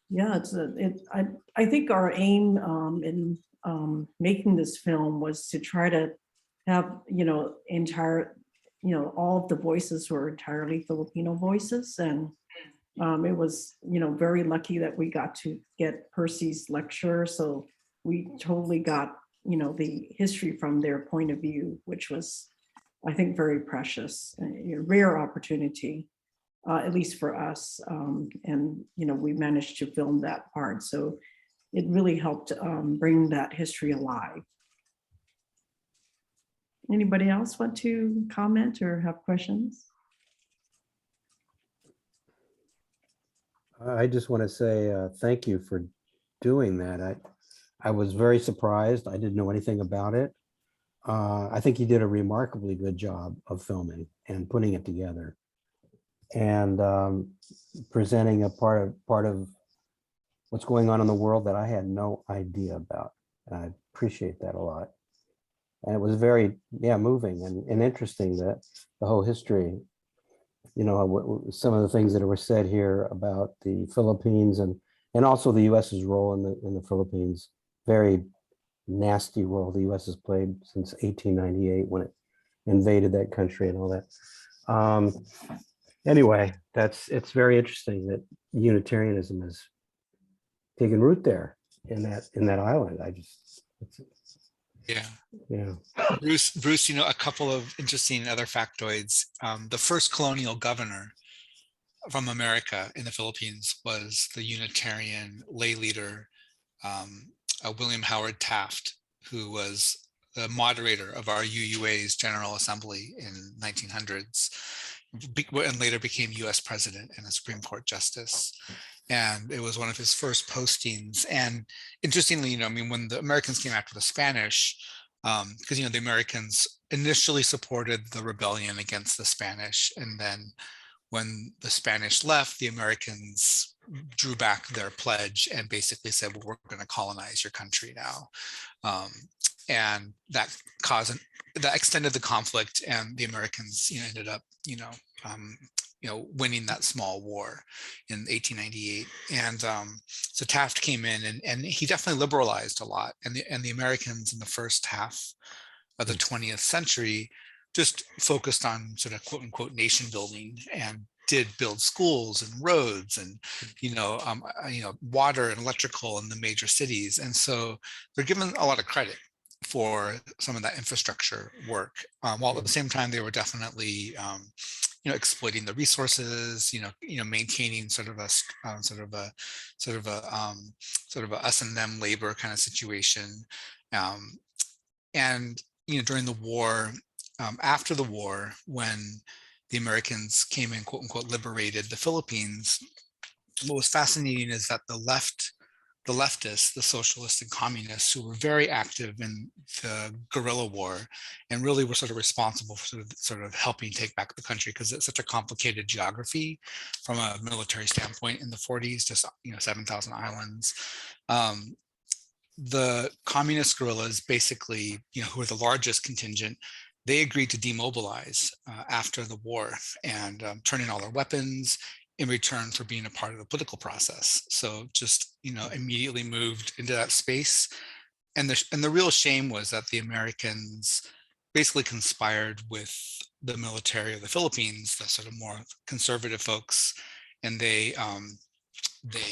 Yeah, I think our aim in making this film was to try to have, you know, all of the voices were entirely Filipino voices, and it was, you know, very lucky that we got to get Percy's lecture, so we totally got, you know, the history from their point of view, which was, I think, very precious, a rare opportunity, at least for us, and, you know, we managed to film that part, so it really helped bring that history alive. Anybody else want to comment or have questions? I just want to say thank you for doing that. I was very surprised. I didn't know anything about it. I think you did a remarkably good job of filming and putting it together. and presenting a part of what's going on in the world that I had no idea about. And I appreciate that a lot. And it was very, moving and interesting, that the whole history, some of the things that were said here about the Philippines and also the US's role in the Philippines. Very nasty role the US has played since 1898 when it invaded that country and all that. Anyway, it's very interesting that Unitarianism has taken root there in that island. Yeah. Bruce, a couple of interesting other factoids. The first colonial governor from America in the Philippines was the Unitarian lay leader, William Howard Taft, who was the moderator of our UUA's General Assembly in 1900s, and later became US president and a Supreme Court justice. And it was one of his first postings. And interestingly, when the Americans came after the Spanish, because, the Americans initially supported the rebellion against the Spanish. And then when the Spanish left, the Americans drew back their pledge and basically said, well, we're going to colonize your country now. And that extended the conflict, and the Americans, ended up, winning that small war in 1898. And so Taft came in, and he definitely liberalized a lot. And the Americans in the first half of the 20th century just focused on sort of quote unquote nation building, and did build schools and roads and water and electrical in the major cities. And so they're given a lot of credit for some of that infrastructure work, while at the same time they were definitely exploiting the resources, maintaining sort of a us and them labor kind of situation. And during the war, after the war, when the Americans came and quote unquote liberated the Philippines, what was fascinating is that the leftists, the socialists and communists, who were very active in the guerrilla war and really were sort of responsible for sort of helping take back the country, because it's such a complicated geography from a military standpoint in the 40s, just 7,000 islands. The communist guerrillas, basically, who were the largest contingent, they agreed to demobilize after the war and turn in all their weapons in return for being a part of the political process. So just, immediately moved into that space. And the real shame was that the Americans basically conspired with the military of the Philippines, the sort of more conservative folks, and they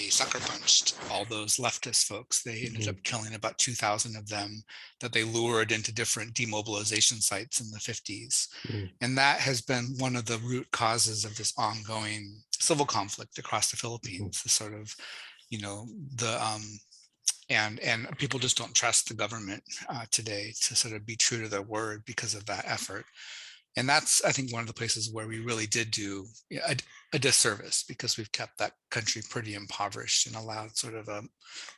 sucker punched all those leftist folks. They ended up killing about 2,000 of them that they lured into different demobilization sites in the 50s. And that has been one of the root causes of this ongoing civil conflict across the Philippines, the sort of, and people just don't trust the government today to sort of be true to their word because of that effort. And that's, I think, one of the places where we really did do a disservice, because we've kept that country pretty impoverished and allowed sort of the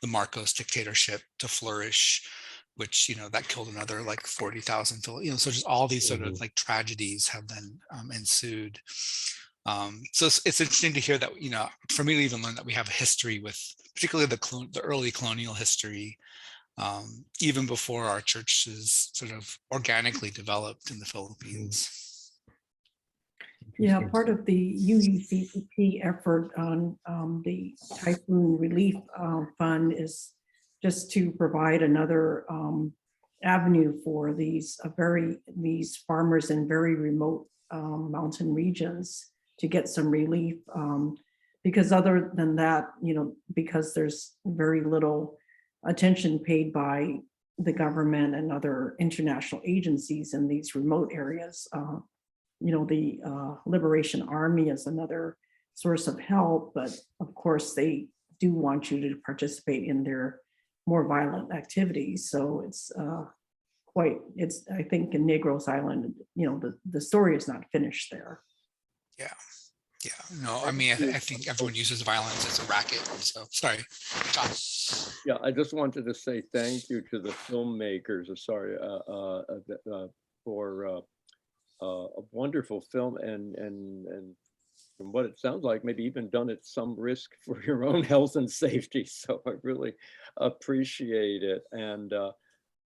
Marcos dictatorship to flourish, which, that killed another like 40,000, so just all these sort of like tragedies have then ensued. So it's interesting to hear that, for me to even learn that we have a history with, particularly the early colonial history, even before our churches sort of organically developed in the Philippines. Yeah, part of the UUCP effort on the typhoon relief fund is just to provide another avenue for these farmers in very remote mountain regions to get some relief. Because other than that, because there's very little attention paid by the government and other international agencies in these remote areas. The Liberation Army is another source of help, but of course they do want you to participate in their more violent activities. So it's I think in Negros Island, the story is not finished there. Yeah. No, I mean, I think everyone uses violence as a racket. So sorry, John. Yeah, I just wanted to say thank you to the filmmakers. For a wonderful film and from what it sounds like, maybe even done at some risk for your own health and safety. So I really appreciate it. And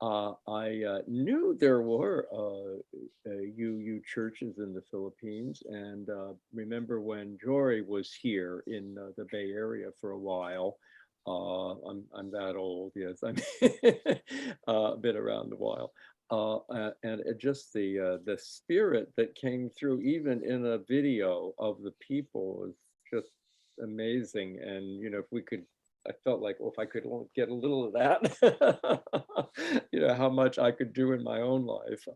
I knew there were UU churches in the Philippines, and remember when Jory was here in the Bay Area for a while. I'm that old, yes. I'm been around a while. And just the spirit that came through, even in a video of the people, was just amazing. And you know, if we could, I felt like, well, if I could get a little of that, you know, how much I could do in my own life,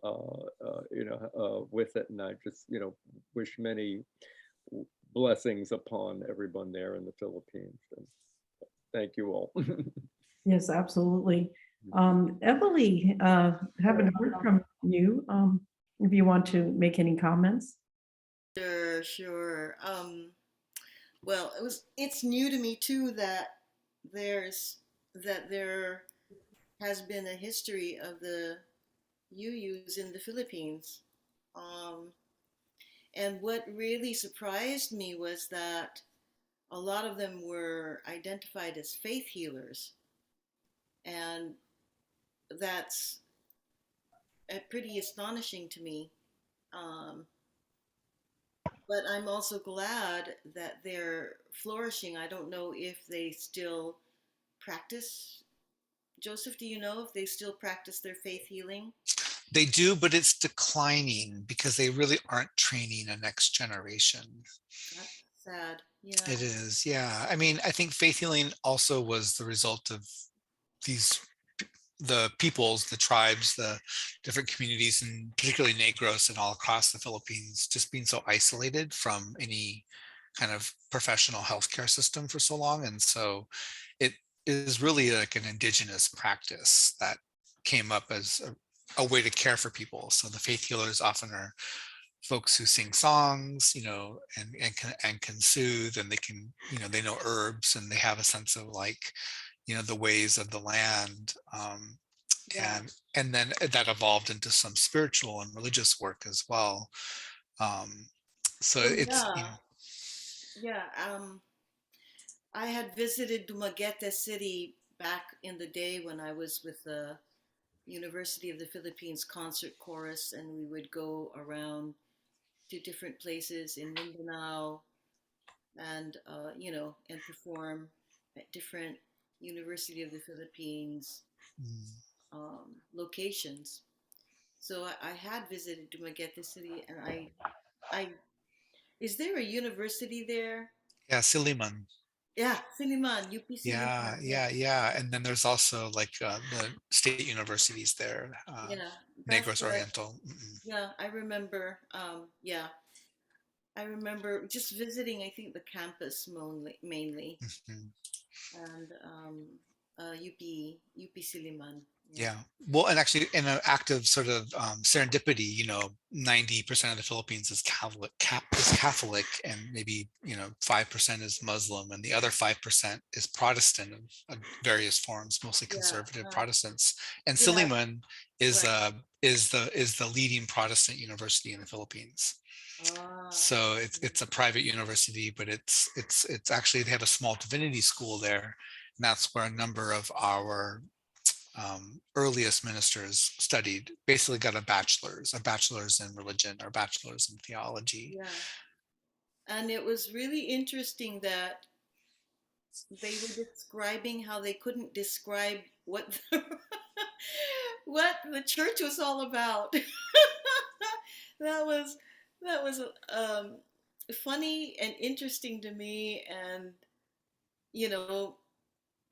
you know, with it. And I just, you know, wish many blessings upon everyone there in the Philippines. And thank you all. Yes, absolutely. Emily, haven't heard from you. If you want to make any comments. Sure. Well, it's new to me too that there has been a history of the UUs in the Philippines. And what really surprised me was that a lot of them were identified as faith healers. And that's pretty astonishing to me. But I'm also glad that they're flourishing. I don't know if they still practice. Joseph, do you know if they still practice their faith healing? They do, but it's declining because they really aren't training a next generation. That's sad. Yeah. It is, yeah. I mean, I think faith healing also was the result of the peoples, the tribes, the different communities, and particularly Negros and all across the Philippines, just being so isolated from any kind of professional healthcare system for so long. And so it is really like an indigenous practice that came up as a way to care for people. So the faith healers often are folks who sing songs, you know, and can soothe, and they can, you know, they know herbs, and they have a sense of like, you know, the ways of the land. And then that evolved into some spiritual and religious work as well. So it's, you know, yeah. I had visited Dumaguete City back in the day when I was with the University of the Philippines Concert Chorus, and we would go around to different places in Mindanao and you know, and perform at different University of the Philippines locations. So I had visited Dumaguete City, and I is there a university there? yeah, Siliman. Yeah, Siliman, UP Yeah, Siliman. yeah. And then there's also like the state universities there, Yeah, that's Negros what. Oriental. Yeah, I remember. Yeah, I remember just visiting. I think the campus mainly, and UP Siliman. Yeah. Well, and actually in an act of sort of serendipity, you know, 90% of the Philippines is Catholic, and maybe, you know, 5% is Muslim, and the other 5% is Protestant of various forms, mostly conservative Protestants. And Siliman is the leading Protestant university in the Philippines. So it's a private university, but it's actually, they have a small divinity school there, and that's where a number of our earliest ministers studied, basically got a bachelor's in religion or bachelor's in theology. Yeah, and it was really interesting that they were describing how they couldn't describe what what the church was all about. that was that was funny and interesting to me, and you know,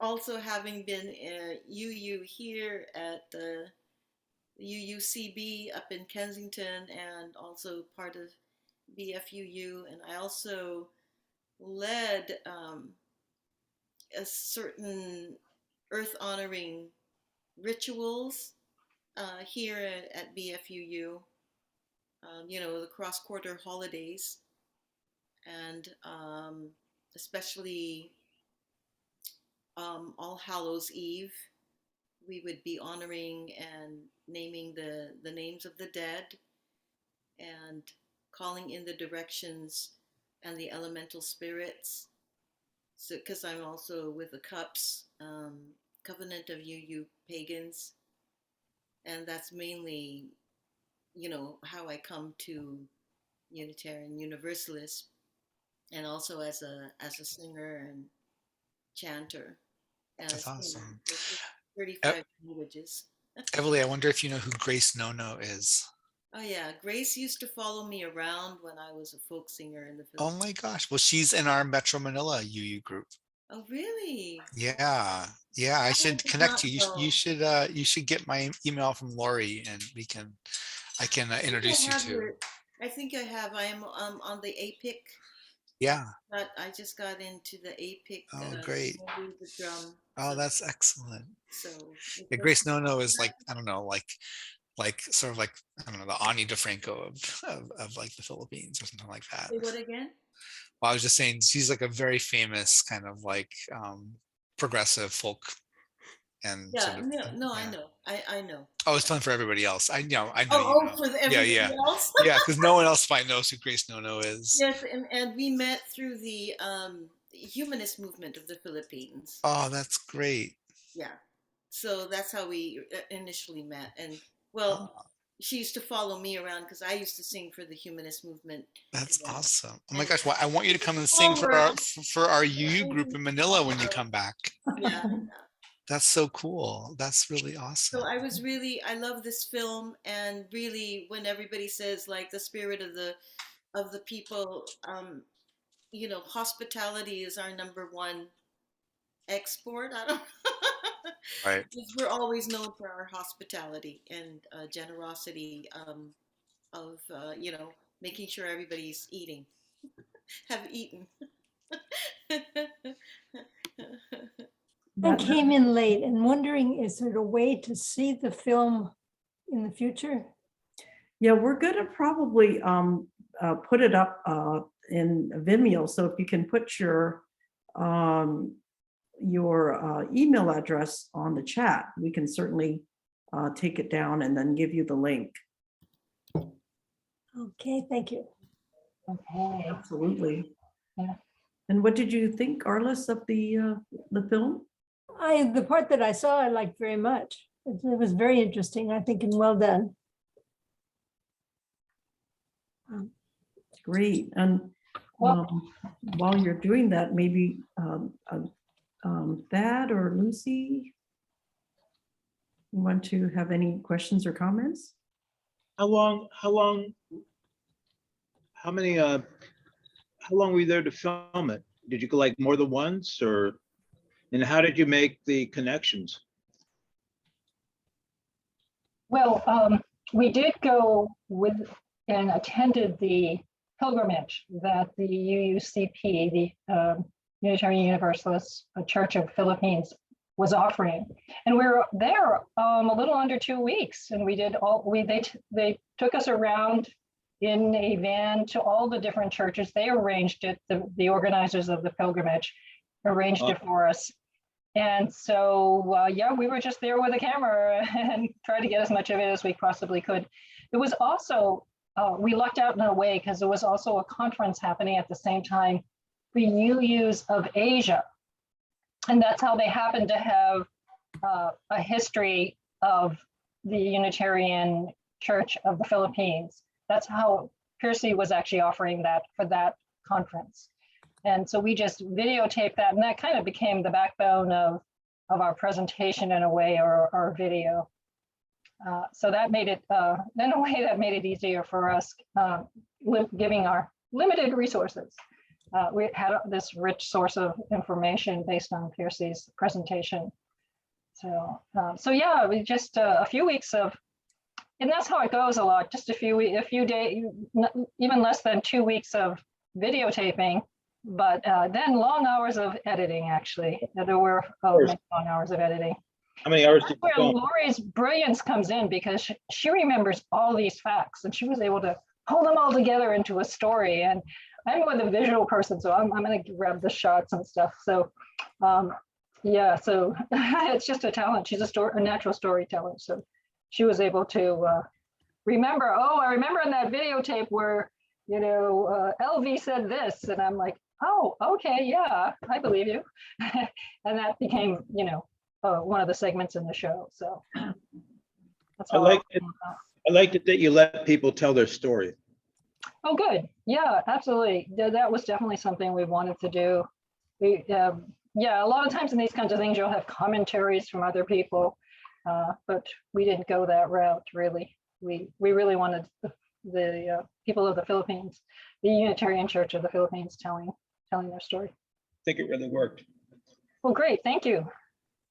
also having been a UU here at the UUCB up in Kensington, and also part of BFUU, and I also led a certain earth honoring rituals here at BFUU, you know, the cross quarter holidays, and especially All Hallows Eve. We would be honoring and naming the names of the dead, and calling in the directions and the elemental spirits. So, because I'm also with the Cups, Covenant of UU Pagans, and that's mainly, how I come to Unitarian Universalist, and also as a singer and chanter, and That's awesome. 35 languages. Everly, I wonder if you know who Grace Nono is. Oh yeah, Grace used to follow me around when I was a folk singer in the Oh Philippines. my gosh. Well, she's in our Metro Manila UU group. Oh really? Yeah. Yeah, I should did connect not you. know. You should get my email from Lori and I can introduce you to. I think I have. I am on the APIC. Yeah. But I just got into the APIC. Oh, great. The drum. Oh, that's excellent. So Yeah, Grace Nono is like, I don't know, like sort of like, I don't know, the Ani DeFranco of like the Philippines or something like that. Say what again? Well, I was just saying she's like a very famous kind of like progressive folk and Yeah, sort of, no, I know. I know. Oh, it's fun for everybody else. I know Oh, you know. for everybody else? Yeah, because no one else quite knows who Grace Nono is. Yes, and we met through the humanist movement of the Philippines. Oh, that's great. Yeah. So that's how we initially met. And well, she used to follow me around because I used to sing for the humanist movement. That's awesome. Oh my gosh, well, I want you to come and sing for our UU group in Manila when you come back. Yeah. That's so cool. That's really awesome. So I love this film, and really when everybody says like the spirit of the people, hospitality is our #1 export. I don't Right. We're always known for our hospitality and generosity of making sure everybody's have eaten. I came in late and wondering, is there a way to see the film in the future? Yeah, we're going to probably put it up in Vimeo. So if you can put your email address on the chat, we can certainly take it down and then give you the link. Okay, thank you. Okay. Absolutely. Yeah. And what did you think, Arliss, of the film? The part that I saw, I liked very much. It was very interesting, I think, and well done. Great. And while you're doing that, maybe Thad or Lucy, you want to have any questions or comments? How long were you there to film it? Did you go like more than once, and how did you make the connections? Well, we did go with and attended the pilgrimage that the UUCP, the Unitarian Universalist Church of Philippines, was offering, and we were there a little under 2 weeks, and we did they took us around in a van to all the different churches. They arranged it. The organizers of the pilgrimage arranged it for us. And so, we were just there with a camera and tried to get as much of it as we possibly could. It was also, we lucked out in a way because there was also a conference happening at the same time, the UUs of Asia. And that's how they happened to have a history of the Unitarian Church of the Philippines. That's how Piercy was actually offering that for that conference. And so we just videotaped that, and that kind of became the backbone of our presentation in a way, or our video. So that made it, in a way, that made it easier for us, giving our limited resources. We had this rich source of information based on Piercy's presentation. So yeah, we just a few weeks of, and that's how it goes a lot. Just a few days, even less than 2 weeks of videotaping. But then long hours of editing, actually. There were long hours of editing. How many hours did you Where film? Lori's brilliance comes in, because she remembers all these facts, and she was able to pull them all together into a story. And I'm more the visual person, so I'm going to grab the shots and stuff. So yeah, so it's just a talent. She's a natural storyteller. So she was able to remember, I remember in that videotape where LV said this, and I'm like, oh, okay, yeah, I believe you. And that became, one of the segments in the show. So that's how I liked it that you let people tell their story. Oh, good. Yeah, absolutely. That was definitely something we wanted to do. Yeah, a lot of times in these kinds of things, you'll have commentaries from other people, but we didn't go that route, really. We really wanted the people of the Philippines, the Unitarian Church of the Philippines telling their story. I think it really worked. Well, great. Thank you.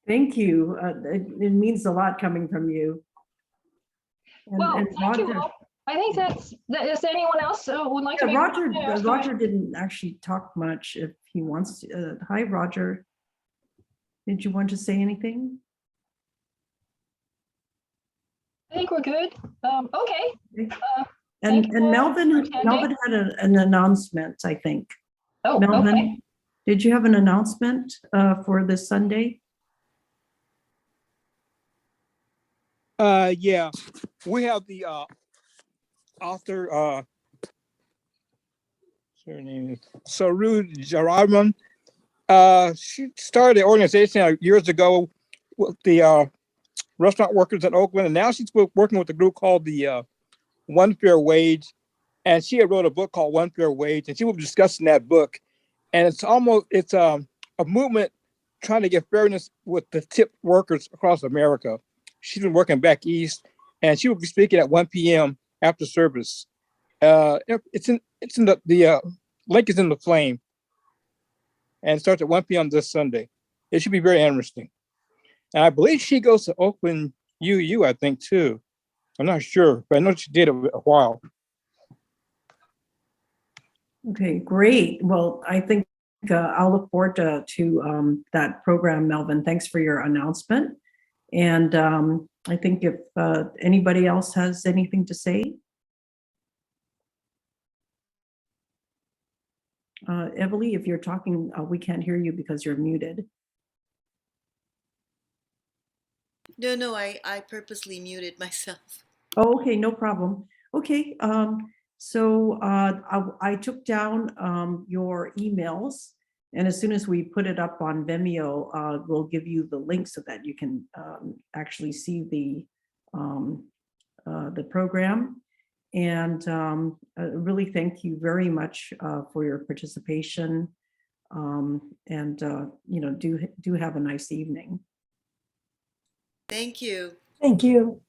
Thank you. It means a lot coming from you. And thank you Roger, all. I think is anyone else would like to make Roger didn't actually talk much if he wants to. Hi, Roger. Did you want to say anything? I think we're good. Okay. And Melvin had an announcement, I think. Oh, Melvin, okay. Did you have an announcement for this Sunday? Yeah, we have the author, her name is Saru Jaraman. She started an organization years ago with the restaurant workers in Oakland, and now she's working with a group called the One Fair Wage. And she had wrote a book called One Fair Wage, and she was discussing that book. And it's a movement trying to get fairness with the tipped workers across America. She's been working back east, and she will be speaking at 1 p.m. after service. It's in the link is in the flame, and it starts at 1 p.m. this Sunday. It should be very interesting. And I believe she goes to Oakland UU, I think, too. I'm not sure, but I know she did it a while. Okay, great. Well, I think I'll look forward to that program, Melvin. Thanks for your announcement. And I think if anybody else has anything to say. Emily, if you're talking, we can't hear you because you're muted. No, I purposely muted myself. Oh, okay, no problem. Okay, so I took down your emails, and as soon as we put it up on Vimeo, we'll give you the link so that you can actually see the program. And really thank you very much for your participation. And do have a nice evening. Thank you. Thank you.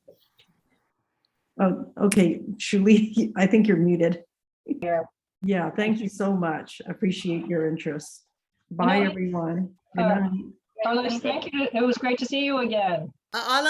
Oh, okay, Shulee, I think you're muted. Yeah. Yeah, thank you so much. I appreciate your interest. Bye, everyone. Good night. Carlos, thank you. It was great to see you again. All